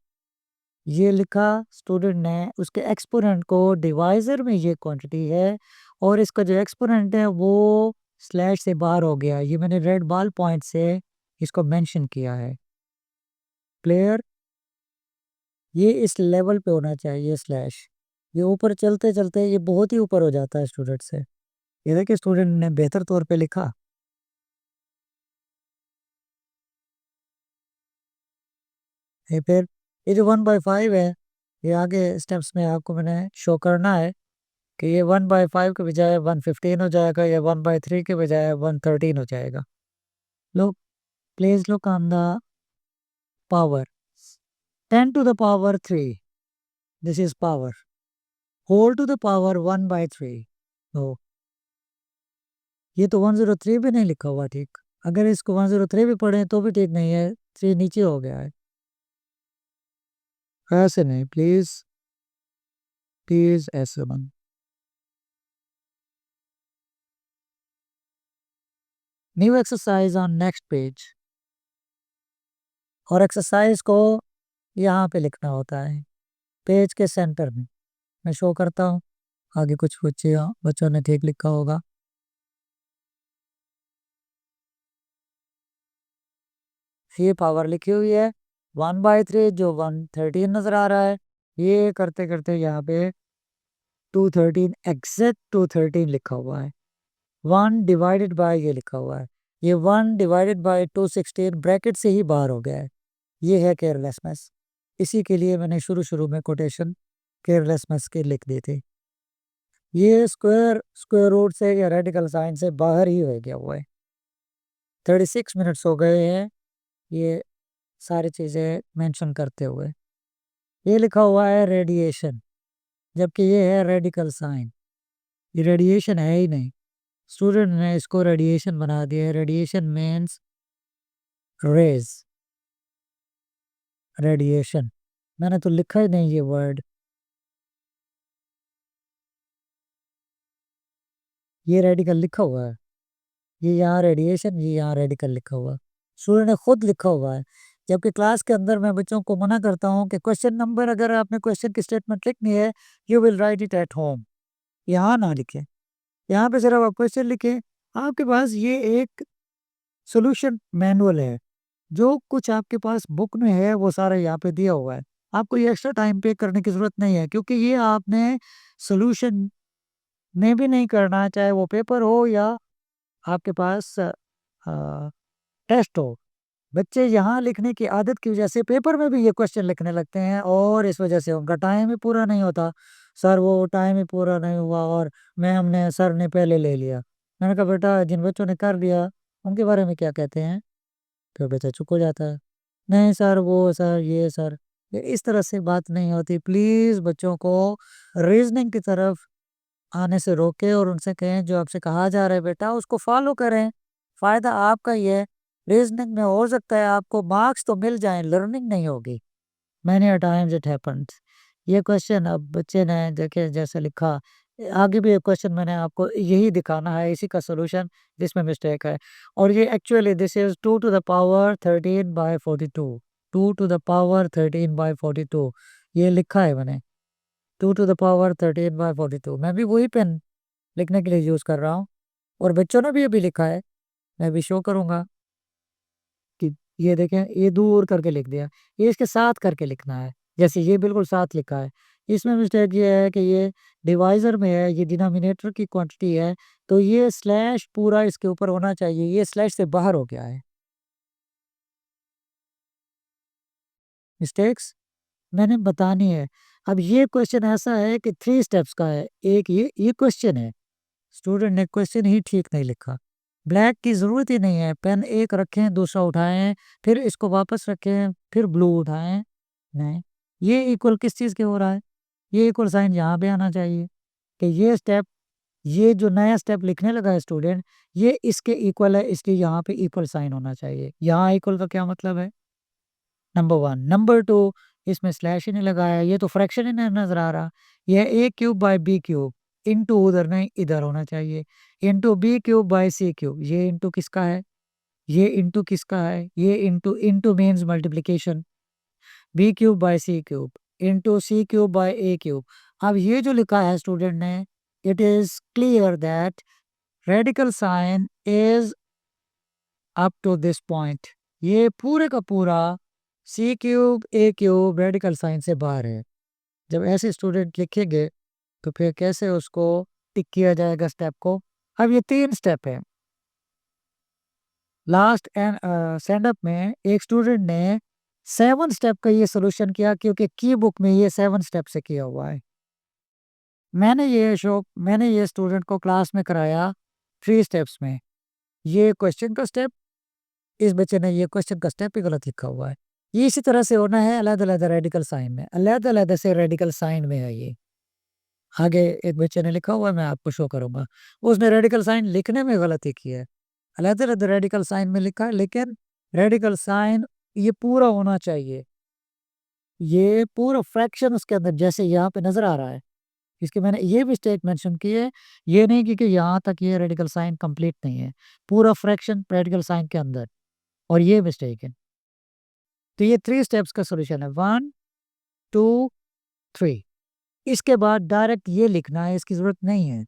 [SPEAKER 1] ये लिखा स्टूडेंट ने, उसके एक्सपोनेंट को डिवाइजर में ये क्वांटिटी है और इसका जो एक्सपोनेंट है वो स्लैश से बाहर हो गया। ये मैंने रेड बॉल पॉइंट से इसको मेंशन किया है। प्लेयर, ये इस लेवल पे होना चाहिए स्लैश, ये ऊपर चलते चलते ये बहुत ही ऊपर हो जाता है स्टूडेंट से। ये देखिए स्टूडेंट ने बेहतर तौर पे लिखा। ये फिर ये जो 1/5 है, ये आगे स्टेप्स में आपको मैंने शो करना है कि ये 1/5 के बजाय 115 हो जाएगा, या 1/3 के बजाय 113 हो जाएगा। Look, please look on the power. 10 to the power 3. This is power. Whole to the power 1/3. तो ये तो 103 भी नहीं लिखा हुआ ठीक। अगर इसको 103 भी पढ़ें तो भी ठीक नहीं है, 3 नीचे हो गया है। ऐसे नहीं, प्लीज प्लीज ऐसे मत। New exercise on next page, और एक्सरसाइज को यहाँ पे लिखना होता है, पेज के सेंटर में। मैं शो करता हूँ, आगे कुछ बच्चे बच्चों ने ठीक लिखा होगा। ये पावर लिखी हुई है 1/3, जो 113 नजर आ रहा है। ये करते करते यहाँ पे 213, एग्जैक्ट 213 लिखा हुआ है। 1 डिवाइडेड बाय ये लिखा हुआ है, ये 1 डिवाइडेड बाय 216 ब्रैकेट से ही बाहर हो गया है। ये है केयरलेसनेस। इसी के लिए मैंने शुरू शुरू में कोटेशन केयरलेसनेस के लिख दी थी। ये स्क्वायर स्क्वायर रूट से या रेडिकल साइन से बाहर ही हो गया हुआ है। 36 मिनट्स हो गए हैं ये सारी चीज़ें मेंशन करते हुए। ये लिखा हुआ है रेडिएशन, जबकि ये है रेडिकल साइन। ये रेडिएशन है ही नहीं, स्टूडेंट ने इसको रेडिएशन बना दिया है। Radiation means rays, radiation. मैंने तो लिखा ही नहीं ये वर्ड। ये रेडिकल लिखा हुआ है, ये यहाँ रेडिएशन, ये यहाँ रेडिकल लिखा हुआ है, स्टूडेंट ने खुद लिखा हुआ है। जबकि क्लास के अंदर मैं बच्चों को मना करता हूँ कि क्वेश्चन नंबर, अगर आपने क्वेश्चन की स्टेटमेंट लिखनी है, you will write it at home, यहाँ ना लिखें। यहाँ पे सिर्फ आप क्वेश्चन लिखें। आपके पास ये एक सोल्यूशन मैनुअल है, जो कुछ आपके पास बुक में है वो सारा यहाँ पे दिया हुआ है। आपको ये एक्स्ट्रा टाइम पे करने की ज़रूरत नहीं है, क्योंकि ये आपने सोल्यूशन में भी नहीं करना है, चाहे वो पेपर हो या आपके पास टेस्ट हो। बच्चे यहाँ लिखने की आदत की वजह से पेपर में भी ये क्वेश्चन लिखने लगते हैं, और इस वजह से उनका टाइम ही पूरा नहीं होता। सर वो टाइम ही पूरा नहीं हुआ और मैम ने सर ने पहले ले लिया। मैंने कहा बेटा, जिन बच्चों ने कर लिया उनके बारे में क्या कहते हैं? तो बच्चा चुप हो जाता है। नहीं सर, वो सर, ये सर। इस तरह से बात नहीं होती। प्लीज़ बच्चों को रीजनिंग की तरफ आने से रोकें और उनसे कहें जो आपसे कहा जा रहा है बेटा उसको फॉलो करें। फ़ायदा आपका ही है। रीजनिंग में हो सकता है आपको मार्क्स तो मिल जाएं, लर्निंग नहीं होगी। Many a times it happens. ये क्वेश्चन अब बच्चे ने देखे जैसे लिखा, आगे भी एक क्वेश्चन मैंने आपको यही दिखाना है, इसी का सोल्यूशन जिसमें मिस्टेक है। और ये actually this is 2 to the power 13/42, 2 to the power 13/42 ये लिखा है मैंने, 2 टू द पावर 13/42। मैं भी वही पेन लिखने के लिए यूज़ कर रहा हूँ, और बच्चों ने भी अभी लिखा है। मैं भी शो करूँगा कि ये देखें, ये दूर करके लिख दिया, ये इसके साथ करके लिखना है, जैसे ये बिल्कुल साथ लिखा है। इसमें मिस्टेक ये है कि ये डिवाइज़र में है, ये डिनोमिनेटर की क्वांटिटी है, तो ये स्लैश पूरा इसके ऊपर होना चाहिए, ये स्लैश से बाहर हो गया है। मिस्टेक्स मैंने बतानी है। अब ये क्वेश्चन ऐसा है कि 3 स्टेप्स का है। एक ये क्वेश्चन है, स्टूडेंट ने क्वेश्चन ही ठीक नहीं लिखा। ब्लैक की ज़रूरत ही नहीं है, पेन एक रखें, दूसरा उठाएँ, फिर इसको वापस रखें, फिर ब्लू उठाएँ, नहीं। ये इक्वल किस चीज़ के हो रहा है? ये इक्वल साइन यहाँ पे आना चाहिए कि ये स्टेप, ये जो नया स्टेप लिखने लगा है स्टूडेंट, ये इसके इक्वल है, इसलिए यहाँ पे इक्वल साइन होना चाहिए। यहाँ इक्वल का क्या मतलब है? नंबर 1, नंबर 2, इसमें स्लैश ही नहीं लगाया, ये तो फ्रैक्शन ही नहीं नज़र आ रहा। ये a cube by b cube into उधर नहीं, इधर होना चाहिए, into b cube by c cube. ये इंटू किसका है? ये इंटू किसका है? ये into into means multiplication, b cube by c cube into c cube by a cube. अब ये जो लिखा है स्टूडेंट ने, it is clear that radical sign is up to this point. ये पूरे का पूरा c cube a cube radical sign से बाहर है। जब ऐसे स्टूडेंट लिखेंगे तो फिर कैसे उसको टिक किया जाएगा स्टेप को? अब ये 3 स्टेप है। लास्ट एंड स्टैंड अप में एक स्टूडेंट ने 7 स्टेप का ये सॉल्यूशन किया, क्योंकि की बुक में ये 7 स्टेप से किया हुआ है। मैंने ये स्टूडेंट को क्लास में कराया 3 स्टेप्स में। ये क्वेश्चन का स्टेप, इस बच्चे ने ये क्वेश्चन का स्टेप ही गलत लिखा हुआ है। ये इसी तरह से होना है अलग-अलग रेडिकल साइन में, अलग-अलग से रेडिकल साइन में है ये। आगे एक बच्चे ने लिखा हुआ है, मैं आपको शो करूँगा। उसने रेडिकल साइन लिखने में गलती की है। अलग-अलग रेडिकल साइन में लिखा है, लेकिन रेडिकल साइन ये पूरा होना चाहिए। ये पूरा फ्रैक्शन उसके अंदर जैसे यहाँ पे नज़र आ रहा है। इसकी मैंने ये मिस्टेक मेंशन की है, ये नहीं कि यहाँ तक ये रेडिकल साइन कंप्लीट नहीं है। पूरा फ्रैक्शन रेडिकल साइन के अंदर, और ये मिस्टेक है। तो ये 3 स्टेप्स का सॉल्यूशन है, 1, 2, 3। इसके बाद डायरेक्ट ये लिखना है, इसकी ज़रूरत नहीं है।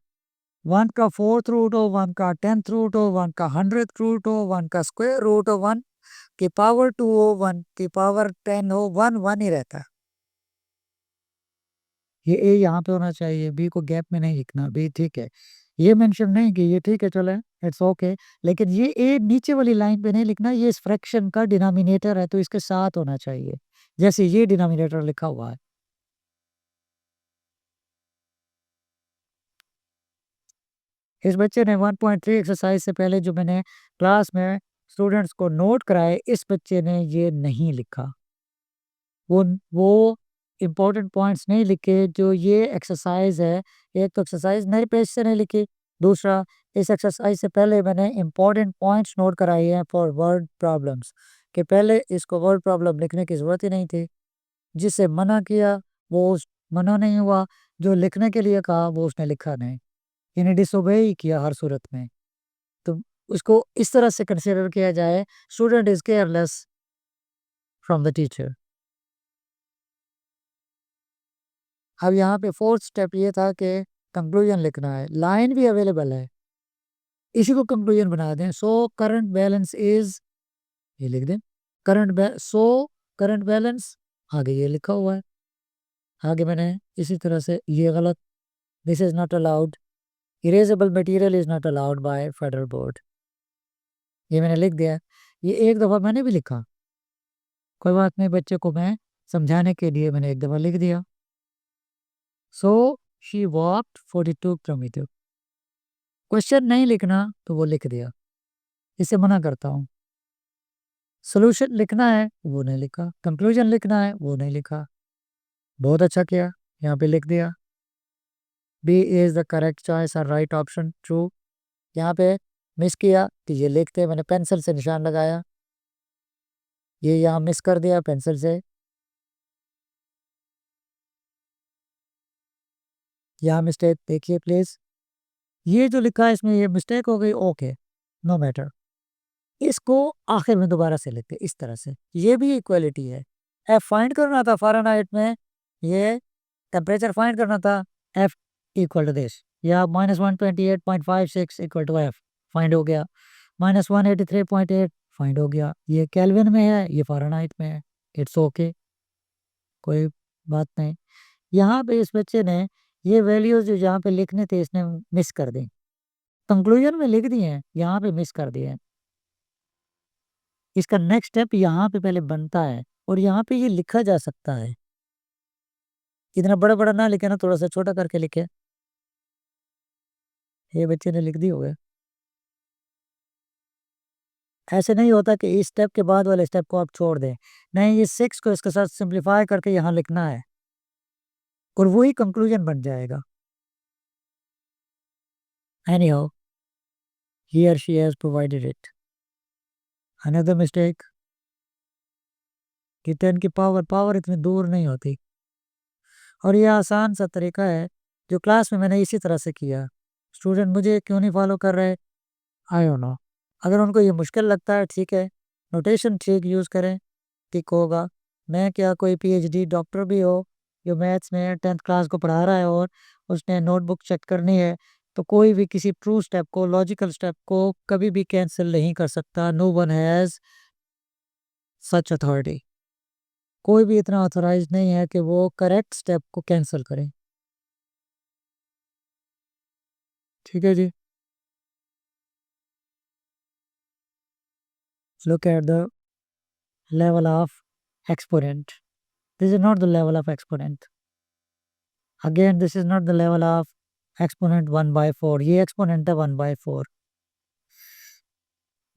[SPEAKER 1] 1 का 4th रूट हो, 1 का 10th रूट हो, 1 का 100th रूट हो, 1 का स्क्वायर रूट हो, 1 की पावर 2 हो, 1 की पावर 10 हो, 1 1 ही रहता है। ये ए यहाँ पे होना चाहिए, बी को गैप में नहीं लिखना, बी ठीक है। ये मेंशन नहीं कि ये ठीक है, चले, इट्स ओके, लेकिन ये ए नीचे वाली लाइन पे नहीं लिखना, ये इस फ्रैक्शन का डिनोमिनेटर है, तो इसके साथ होना चाहिए, जैसे ये डिनोमिनेटर लिखा हुआ है। इस बच्चे ने 1.3 एक्सरसाइज से पहले जो मैंने क्लास में स्टूडेंट्स को नोट कराए, इस बच्चे ने ये नहीं लिखा। वो इम्पोर्टेंट पॉइंट्स नहीं लिखे जो ये एक्सरसाइज है। एक तो एक्सरसाइज नए पेज से नहीं लिखी, दूसरा इस एक्सरसाइज से पहले मैंने इम्पोर्टेंट पॉइंट्स नोट कराए हैं फॉर वर्ड प्रॉब्लम्स, कि पहले इसको वर्ड प्रॉब्लम लिखने की ज़रूरत ही नहीं थी। जिसे मना किया वो मना नहीं हुआ, जो लिखने के लिए कहा वो उसने लिखा नहीं, यानी डिसोबे ही किया हर सूरत में। तो उसको इस तरह से कंसिडर किया जाए, student is careless from the teacher. अब यहाँ पे 4th स्टेप ये था कि कंक्लूजन लिखना है, लाइन भी अवेलेबल है, इसी को कंक्लूजन बना दें। सो करंट बैलेंस इज़, ये लिख दें, सो करंट बैलेंस, आगे ये लिखा हुआ है। आगे मैंने इसी तरह से ये गलत, this is not allowed, erasable material is not allowed by federal board, ये मैंने लिख दिया। ये एक दफ़ा मैंने भी लिखा, कोई बात नहीं, बच्चे को मैं समझाने के लिए मैंने एक दफ़ा लिख दिया। So she walked 42 kilometre. Question नहीं लिखना तो वो लिख दिया, इसे मना करता हूँ। सॉल्यूशन लिखना है वो नहीं लिखा, कंक्लूजन लिखना है वो नहीं लिखा। बहुत अच्छा किया, यहाँ पे लिख दिया, B is the correct choice और राइट ऑप्शन, ट्रू। यहाँ पे मिस किया कि ये लिखते, मैंने पेंसिल से निशान लगाया, ये यहाँ मिस कर दिया पेंसिल से। यहाँ मिस्टेक देखिए प्लीज़, ये जो लिखा है इसमें ये मिस्टेक हो गई, ओके, नो मैटर। इसको आखिर में दोबारा से लिखते इस तरह से, ये भी इक्वलिटी है। एफ फाइंड करना था फ़ारेनहाइट में, ये टेम्परेचर फाइंड करना था, एफ इक्वल टू दिस, या -128.56 इक्वल टू एफ, फाइंड हो गया। -183.8 फाइंड हो गया। ये केल्विन में है, ये फ़ारेनहाइट में है, इट्स ओके, कोई बात नहीं। यहाँ पे इस बच्चे ने ये वैल्यूज़ जो यहाँ पे लिखने थे इसने मिस कर दी, कंक्लूजन में लिख दिए हैं, यहाँ पे मिस कर दिए हैं। इसका नेक्स्ट स्टेप यहाँ पे पहले बनता है, और यहाँ पे ये लिखा जा सकता है, इतना बड़ा-बड़ा ना लिखे ना, थोड़ा-सा छोटा करके लिखे। ये बच्चे ने लिख दी होगा। ऐसे नहीं होता कि इस स्टेप के बाद वाले स्टेप को आप छोड़ दें, नहीं, ये 6 को इसके साथ सिंप्लीफाई करके यहाँ लिखना है और वही कंक्लूजन बन जाएगा। Anyhow, here she has provided it. Another mistake कि 10 की पावर पावर इतनी दूर नहीं होती, और ये आसान सा तरीका है जो क्लास में मैंने इसी तरह से किया। स्टूडेंट मुझे क्यों नहीं फॉलो कर रहे, आई डोंट नो। अगर उनको ये मुश्किल लगता है, ठीक है, नोटेशन ठीक यूज़ करें, ठीक होगा। मैं क्या कोई पीएचडी डॉक्टर भी हो जो मैथ्स में 10th क्लास को पढ़ा रहा है और उसने नोटबुक चेक करनी है, तो कोई भी किसी ट्रू स्टेप को, लॉजिकल स्टेप को कभी भी कैंसिल नहीं कर सकता। No one has such authority. कोई भी इतना ऑथोराइज नहीं है कि वो करेक्ट स्टेप को कैंसिल करे। ठीक है जी। Look at the level of exponent. This is not the level of exponent. Again, this is not the level of exponent 1 by 4. ये exponent है 1 by 4.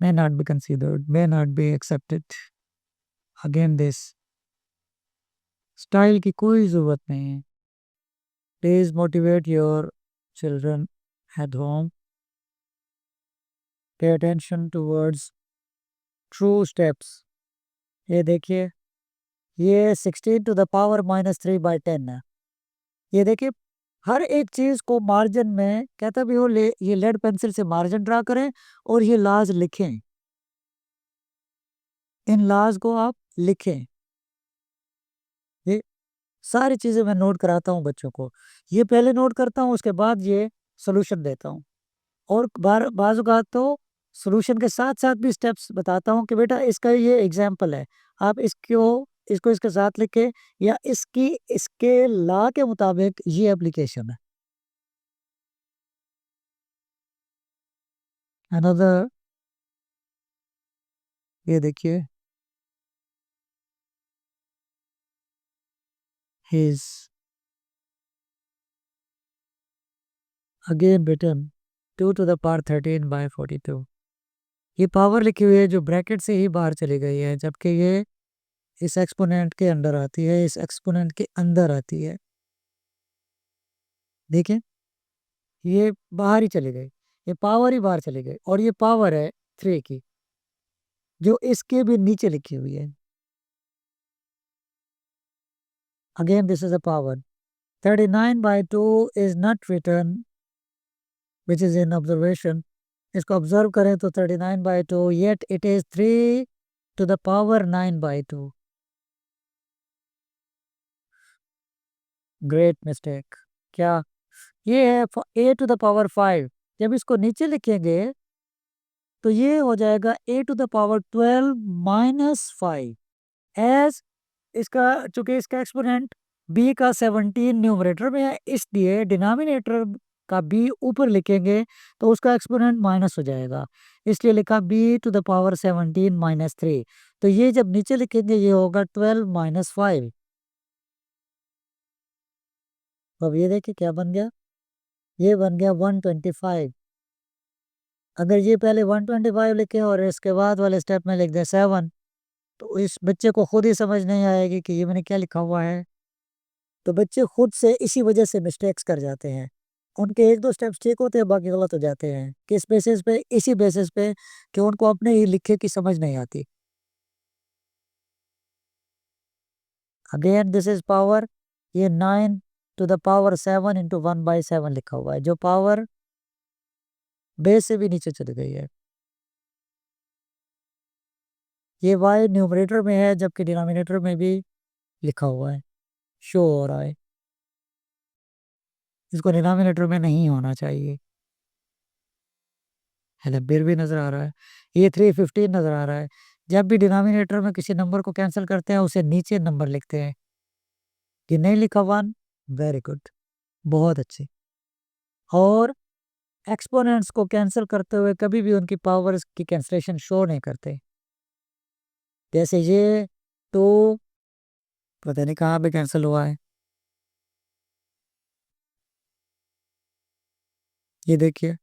[SPEAKER 1] May not be considered, may not be accepted. Again, this. Style की कोई ज़रूरत नहीं है। Please motivate your children at home. Pay attention towards true steps. ये देखिए, ये 16 to the power -3/10 है। ये देखिए, हर एक चीज़ को मार्जिन में कहता भी हो, ये लेड पेंसिल से मार्जिन ड्रा करें और ये लाज लिखें। इन लाज को आप लिखें। ये सारी चीज़ें मैं नोट कराता हूँ बच्चों को। ये पहले नोट करता हूँ, उसके बाद ये सॉल्यूशन देता हूँ। और बाज़ औक़ात तो सॉल्यूशन के साथ-साथ भी स्टेप्स बताता हूँ कि बेटा इसका ये एग्ज़ाम्पल है। आप इसको इसके साथ लिखें, या इसके लॉ के मुताबिक ये एप्लीकेशन है। अनदर, ये देखिए, his again written 2 to the power 13/42। ये पावर लिखी हुई है जो ब्रैकेट से ही बाहर चली गई है, जबकि ये इस एक्सपोनेंट के अंडर आती है, इस एक्सपोनेंट के अंदर आती है। देखिए, ये बाहर ही चली गई, ये पावर ही बाहर चली गई, और ये पावर है 3 की, जो इसके भी नीचे लिखी हुई है। Again this is a power. 39/2 is not written which is in observation. इसको ऑब्जर्व करें तो 39/2, yet it is 3 to the power 9/2। Great mistake. क्या? ये है a to the power 5। जब इसको नीचे लिखेंगे तो ये हो जाएगा a to the power 12 minus 5। As इसका, चूंकि इसका एक्सपोनेंट b का 17 न्यूमरेटर में है, इसलिए डिनोमिनेटर का b ऊपर लिखेंगे तो उसका एक्सपोनेंट माइनस हो जाएगा, इसलिए लिखा b to the power 17 minus 3। तो ये जब नीचे लिखेंगे ये होगा 12 minus 5। तो अब ये देखिए क्या बन गया, ये बन गया 125। अगर ये पहले 125 लिखे और इसके बाद वाले स्टेप में लिख दें 7, तो इस बच्चे को खुद ही समझ नहीं आएगी कि ये मैंने क्या लिखा हुआ है। तो बच्चे खुद से इसी वजह से मिस्टेक्स कर जाते हैं। उनके 1-2 स्टेप्स ठीक होते हैं, बाकी गलत हो जाते हैं। किस बेसिस पे? इसी बेसिस पे कि उनको अपने ही लिखे की समझ नहीं आती। अगेन दिस इज पावर, ये 9 to the power 7 into 1/7 लिखा हुआ है, जो पावर बेस से भी नीचे चली गई है। ये y न्यूमरेटर में है जबकि डिनोमिनेटर में भी लिखा हुआ है, शो हो रहा है। इसको डिनोमिनेटर में नहीं होना चाहिए। है ना, बिर भी नज़र आ रहा है। ये 315 नज़र आ रहा है। जब भी डिनोमिनेटर में किसी नंबर को कैंसिल करते हैं उसे नीचे नंबर लिखते हैं। ये नहीं लिखा 1, वेरी गुड, बहुत अच्छे। और एक्सपोनेंट्स को कैंसिल करते हुए कभी भी उनकी पावर्स की कैंसलेशन शो नहीं करते। जैसे ये तो पता नहीं कहाँ पे कैंसिल हुआ है। ये देखिए,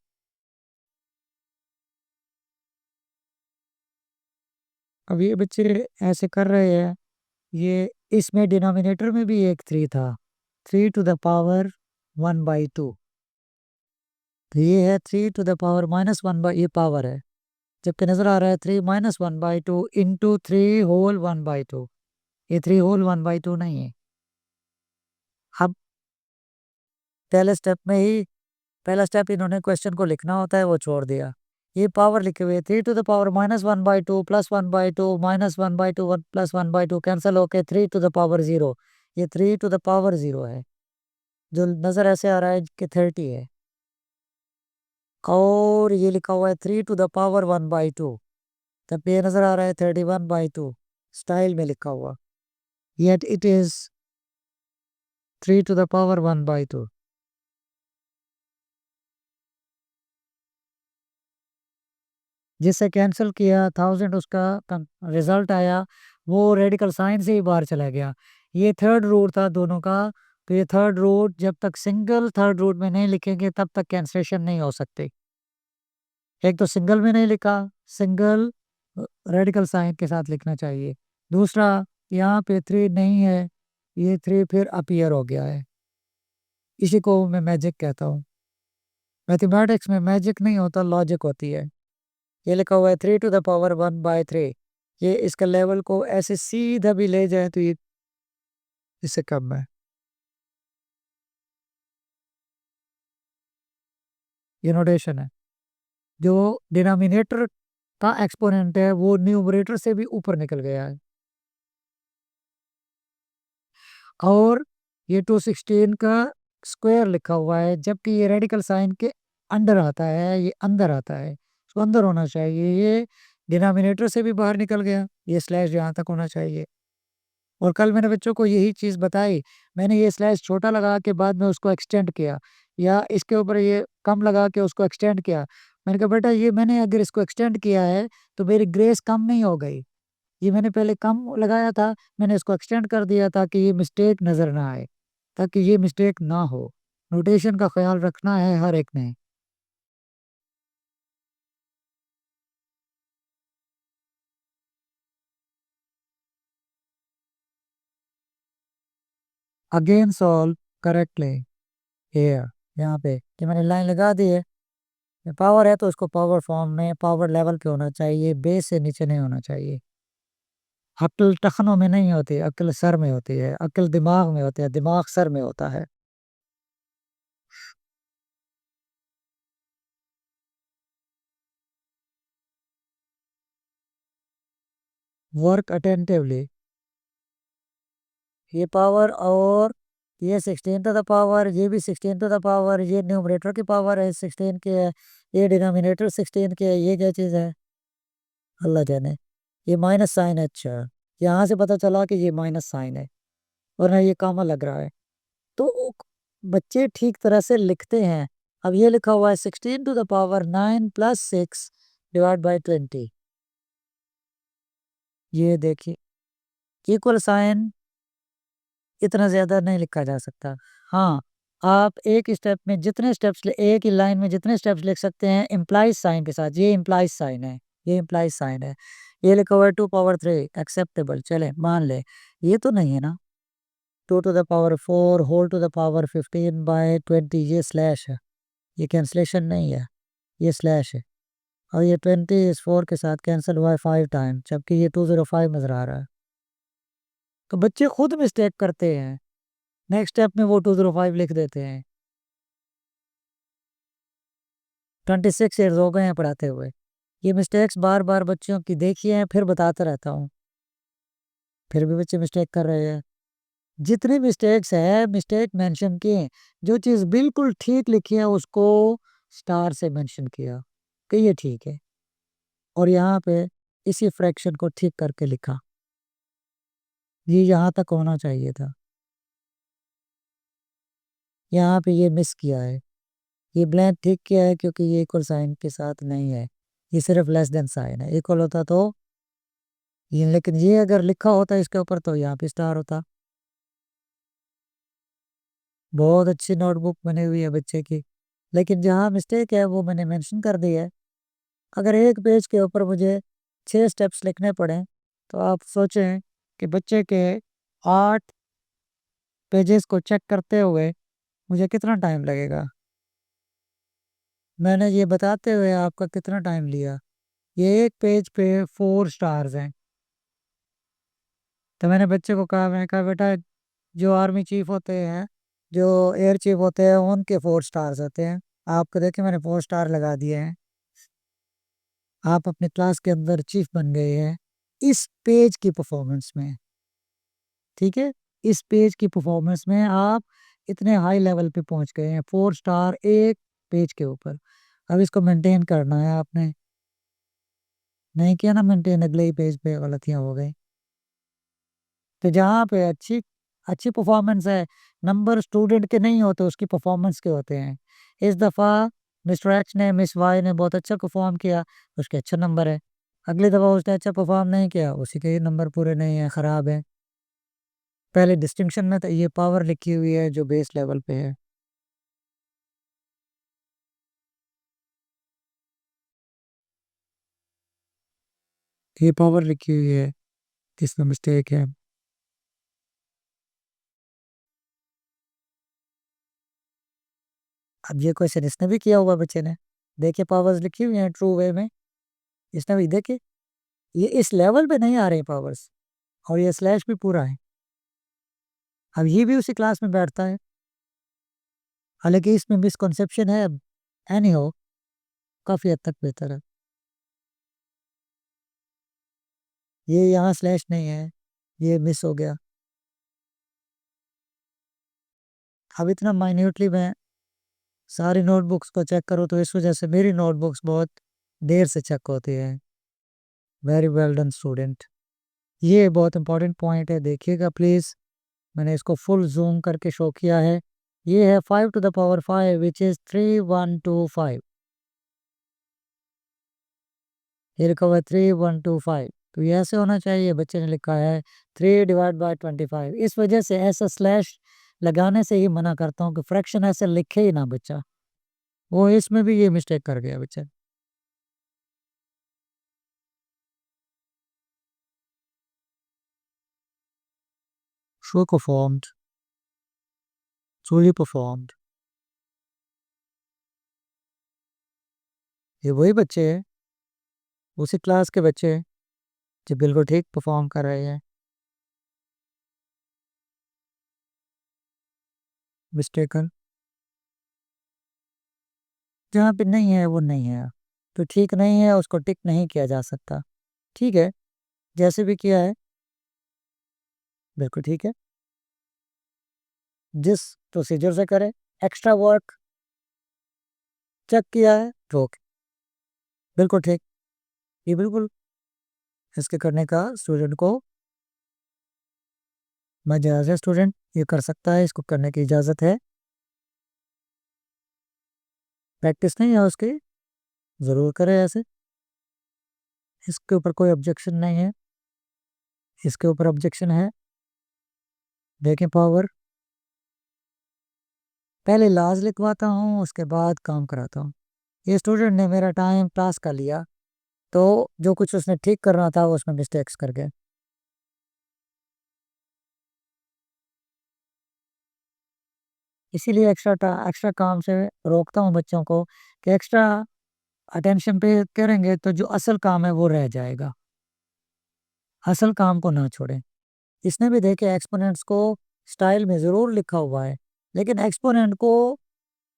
[SPEAKER 1] अब ये बच्चे ऐसे कर रहे हैं, ये इसमें डिनोमिनेटर में भी एक 3 था, 3 टू द पावर 1/2। तो ये है 3 टू द पावर -1 ये पावर है, जबकि नजर आ रहा है 3 -1/2 इंटू 3 होल 1/2। ये 3 होल 1/2 नहीं है। अब पहले स्टेप में ही पहला स्टेप इन्होंने क्वेश्चन को लिखना होता है, वो छोड़ दिया। ये पावर लिखे हुए 3 टू द पावर -1/2 +1/2 -1/2 1 +1/2 कैंसिल होके 3 टू द पावर 0। ये 3 टू द पावर 0 है, जो नजर ऐसे आ रहा है कि 30 है। और ये लिखा हुआ है 3 टू द पावर 1/2, तब ये नजर आ रहा है 31/2 स्टाइल में लिखा हुआ, yet it is 3 to the power 1/2। जिससे कैंसिल किया 1000, उसका रिजल्ट आया, वो रेडिकल साइन से ही बाहर चला गया। ये थर्ड रूट था दोनों का। तो ये थर्ड रूट जब तक सिंगल थर्ड रूट में नहीं लिखेंगे तब तक कैंसलेशन नहीं हो सकती। एक तो सिंगल में नहीं लिखा, सिंगल रेडिकल साइन के साथ लिखना चाहिए। दूसरा, यहाँ पे 3 नहीं है, ये 3 फिर अपीयर हो गया है। इसी को मैं मैजिक कहता हूँ। मैथमेटिक्स में मैजिक नहीं होता, लॉजिक होती है। ये लिखा हुआ है 3 टू द पावर 1/3। ये इसका लेवल को ऐसे सीधा भी ले जाए तो ये इससे कम है। ये नोटेशन है। जो डिनोमिनेटर का एक्सपोनेंट है वो न्यूमरेटर से भी ऊपर निकल गया है। और ये 216 का स्क्वायर लिखा हुआ है, जबकि ये रेडिकल साइन के अंडर आता है, ये अंदर आता है, तो अंदर होना चाहिए। ये डिनोमिनेटर से भी बाहर निकल गया, ये स्लैश यहाँ तक होना चाहिए। और कल मैंने बच्चों को यही चीज़ बताई। मैंने ये स्लैश छोटा लगा के बाद में उसको एक्सटेंड किया, या इसके ऊपर ये कम लगा के उसको एक्सटेंड किया। मैंने कहा बेटा ये मैंने अगर इसको एक्सटेंड किया है तो मेरी ग्रेस कम नहीं हो गई। ये मैंने पहले कम लगाया था, मैंने इसको एक्सटेंड कर दिया ताकि ये मिस्टेक नज़र ना आए, ताकि ये मिस्टेक ना हो। नोटेशन का ख्याल रखना है हर एक ने। अगेन सॉल्व करेक्टली हियर, यहाँ पे कि मैंने लाइन लगा दी है। पावर है तो उसको पावर फॉर्म में पावर लेवल पे होना चाहिए, बेस से नीचे नहीं होना चाहिए। अक्ल टखनों में नहीं होती, अक्ल सर में होती है, अक्ल दिमाग में होती है, दिमाग सर में होता है। Work attentively. ये पावर और ये 16 टू द पावर, ये भी 16 टू द पावर, ये न्यूमरेटर की पावर है 16 की है, ये डिनोमिनेटर 16 की है। ये क्या चीज़ है अल्लाह जाने। ये माइनस साइन है, अच्छा यहाँ से पता चला कि ये माइनस साइन है, वरना ये कामा लग रहा है। तो बच्चे ठीक तरह से लिखते हैं। अब ये लिखा हुआ है 16 to the power 9 + 6 divide by 20। ये देखिए, इक्वल साइन इतना ज़्यादा नहीं लिखा जा सकता। हाँ, आप एक स्टेप में जितने स्टेप्स एक ही लाइन में जितने स्टेप्स लिख सकते हैं इम्प्लाइज साइन के साथ। ये इम्प्लाइज साइन है, ये इम्प्लाइज साइन है। ये लिखा हुआ है 2 × 3 एक्सेप्टेबल, चले मान ले। ये तो नहीं है ना, 2 to the power 4 whole to the power 15/20, ये स्लैश है, ये कैंसलेशन नहीं है, ये स्लैश है। और ये 20 इस 4 के साथ कैंसिल हुआ है 5 टाइम, जबकि ये 205 नजर आ रहा है। तो बच्चे खुद मिस्टेक करते हैं, नेक्स्ट स्टेप में वो 205 लिख देते हैं। 26 ईयर्स हो गए हैं पढ़ाते हुए, ये मिस्टेक्स बार बार बच्चों की देखी हैं, फिर बताता रहता हूँ, फिर भी बच्चे मिस्टेक कर रहे हैं। जितनी मिस्टेक्स है मिस्टेक मेंशन किए, जो चीज़ बिल्कुल ठीक लिखी है उसको स्टार से मेंशन किया कि ये ठीक है, और यहाँ पे इसी फ्रैक्शन को ठीक करके लिखा। ये यहाँ तक होना चाहिए था, यहाँ पे ये मिस किया है। ये ब्लैंक ठीक किया है क्योंकि ये इक्वल साइन के साथ नहीं है, ये सिर्फ लेस देन साइन है। इक्वल होता तो ये, लेकिन ये अगर लिखा होता इसके ऊपर तो यहाँ पे स्टार होता। बहुत अच्छी नोटबुक बनी हुई है बच्चे की, लेकिन जहाँ मिस्टेक है वो मैंने मेंशन कर दी है। अगर एक पेज के ऊपर मुझे 6 स्टेप्स लिखने पड़े तो आप सोचें कि बच्चे के 8 पेजेस को चेक करते हुए मुझे कितना टाइम लगेगा। मैंने ये बताते हुए आपका कितना टाइम लिया। ये एक पेज पे 4 स्टार्स हैं। तो मैंने बच्चे को कहा, मैंने कहा बेटा, जो आर्मी चीफ होते हैं, जो एयर चीफ होते हैं, उनके 4 स्टार्स होते हैं। आपको देखिए मैंने 4 स्टार लगा दिए हैं। आप अपने क्लास के अंदर चीफ बन गए हैं इस पेज की परफॉर्मेंस में। ठीक है, इस पेज की परफॉर्मेंस में आप इतने हाई लेवल पे पहुंच गए हैं, 4 स्टार एक पेज के ऊपर। अब इसको मेंटेन करना है आपने। नहीं किया ना मेंटेन, अगले ही पेज पे गलतियां हो गई। तो जहाँ पे अच्छी अच्छी परफॉर्मेंस है, नंबर स्टूडेंट के नहीं होते, उसकी परफॉर्मेंस के होते हैं। इस दफ़ा मिस्टर एक्स ने, मिस वाई ने बहुत अच्छा परफॉर्म किया, उसके अच्छे नंबर है। अगली दफ़ा उसने अच्छा परफॉर्म नहीं किया, उसी के नंबर पूरे नहीं है, ख़राब है। पहले डिस्टिंक्शन में तो ये पावर लिखी हुई है जो बेस लेवल पे है। ये पावर लिखी हुई है, इसमें मिस्टेक है। अब ये क्वेश्चन इसने भी किया हुआ बच्चे ने। देखिए पावर्स लिखी हुई हैं ट्रू वे में, इसने भी देखिए, ये इस लेवल पे नहीं आ रही पावर्स, और ये स्लैश भी पूरा है। अब ये भी उसी क्लास में बैठता है, हालांकि इसमें मिसकॉन्सेप्शन है। अब एनी हो, काफ़ी हद तक बेहतर है। ये यहाँ स्लैश नहीं है, ये मिस हो गया। अब इतना माइन्यूटली मैं सारी नोटबुक्स को चेक करूँ, तो इस वजह से मेरी नोटबुक्स बहुत देर से चेक होती है। Very well done student. ये बहुत इंपॉर्टेंट पॉइंट है, देखिएगा प्लीज़। मैंने इसको फुल जूम करके शो किया है। ये है 5 to the power 5 which is 3125। ये लिखा हुआ है 3125, तो ये ऐसे होना चाहिए। बच्चे ने लिखा है 3/25। इस वजह से ऐसा स्लैश लगाने से ही मना करता हूँ कि फ्रैक्शन ऐसे लिखे ही ना बच्चा। वो इसमें भी ये मिस्टेक कर गया बच्चा। Show performed, truly performed. ये वही बच्चे हैं, उसी क्लास के बच्चे हैं जो बिल्कुल ठीक परफॉर्म कर रहे हैं। मिस्टेकन, जहाँ पे नहीं है वो नहीं है, तो ठीक नहीं है, उसको टिक नहीं किया जा सकता। ठीक है, जैसे भी किया है बिल्कुल ठीक है। जिस प्रोसीजर से करे, एक्स्ट्रा वर्क चेक किया है, रोक, बिल्कुल ठीक। ये बिल्कुल इसके करने का स्टूडेंट को मजाज है। स्टूडेंट ये कर सकता है, इसको करने की इजाज़त है। प्रैक्टिस नहीं है उसकी, ज़रूर करे ऐसे। इसके ऊपर कोई ऑब्जेक्शन नहीं है। इसके ऊपर ऑब्जेक्शन है, देखें पावर। पहले लाज लिखवाता हूँ, उसके बाद काम कराता हूँ। ये स्टूडेंट ने मेरा टाइम पास कर लिया, तो जो कुछ उसने ठीक करना था वो उसमें मिस्टेक्स कर गया। इसीलिए एक्स्ट्रा काम से रोकता हूँ बच्चों को कि एक्स्ट्रा अटेंशन पे करेंगे तो जो असल काम है वो रह जाएगा। असल काम को ना छोड़ें। इसने भी देखे एक्सपोनेंट्स को स्टाइल में ज़रूर लिखा हुआ है, लेकिन एक्सपोनेंट को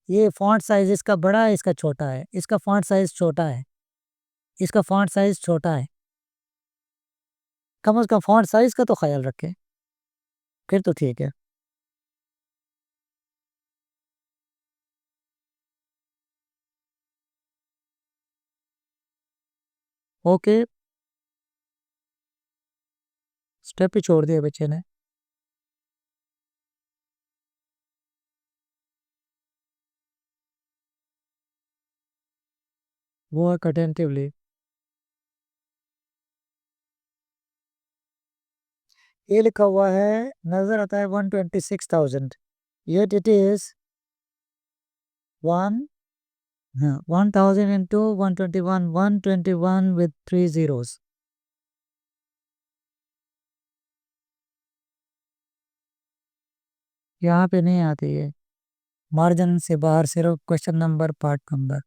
[SPEAKER 1] ये फ़ॉन्ट साइज़ इसका बड़ा है, इसका छोटा है, इसका फ़ॉन्ट साइज़ छोटा है, इसका फ़ॉन्ट साइज़ छोटा है। कम से कम फ़ॉन्ट साइज़ का तो ख़्याल रखें, फिर तो ठीक है। ओके, स्टेप ही छोड़ दिया बच्चे ने। Work attentively. ये लिखा हुआ है, नज़र आता है 126,000, येट इट इज़ 1 हाँ, 1000 into 121, 121 with 3 zeros। यहाँ पे नहीं आती है, मार्जिन से बाहर सिर्फ question number part number.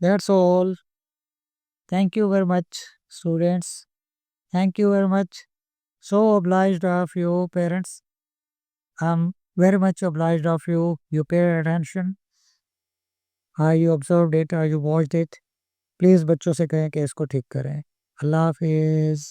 [SPEAKER 1] That's all. Thank you very much students, thank you very much. So obliged of you parents. I'm very much obliged of you. You pay attention. You observed it, you watched it. Please बच्चों से कहें कि इसको ठीक करें। अल्लाह हाफिज़।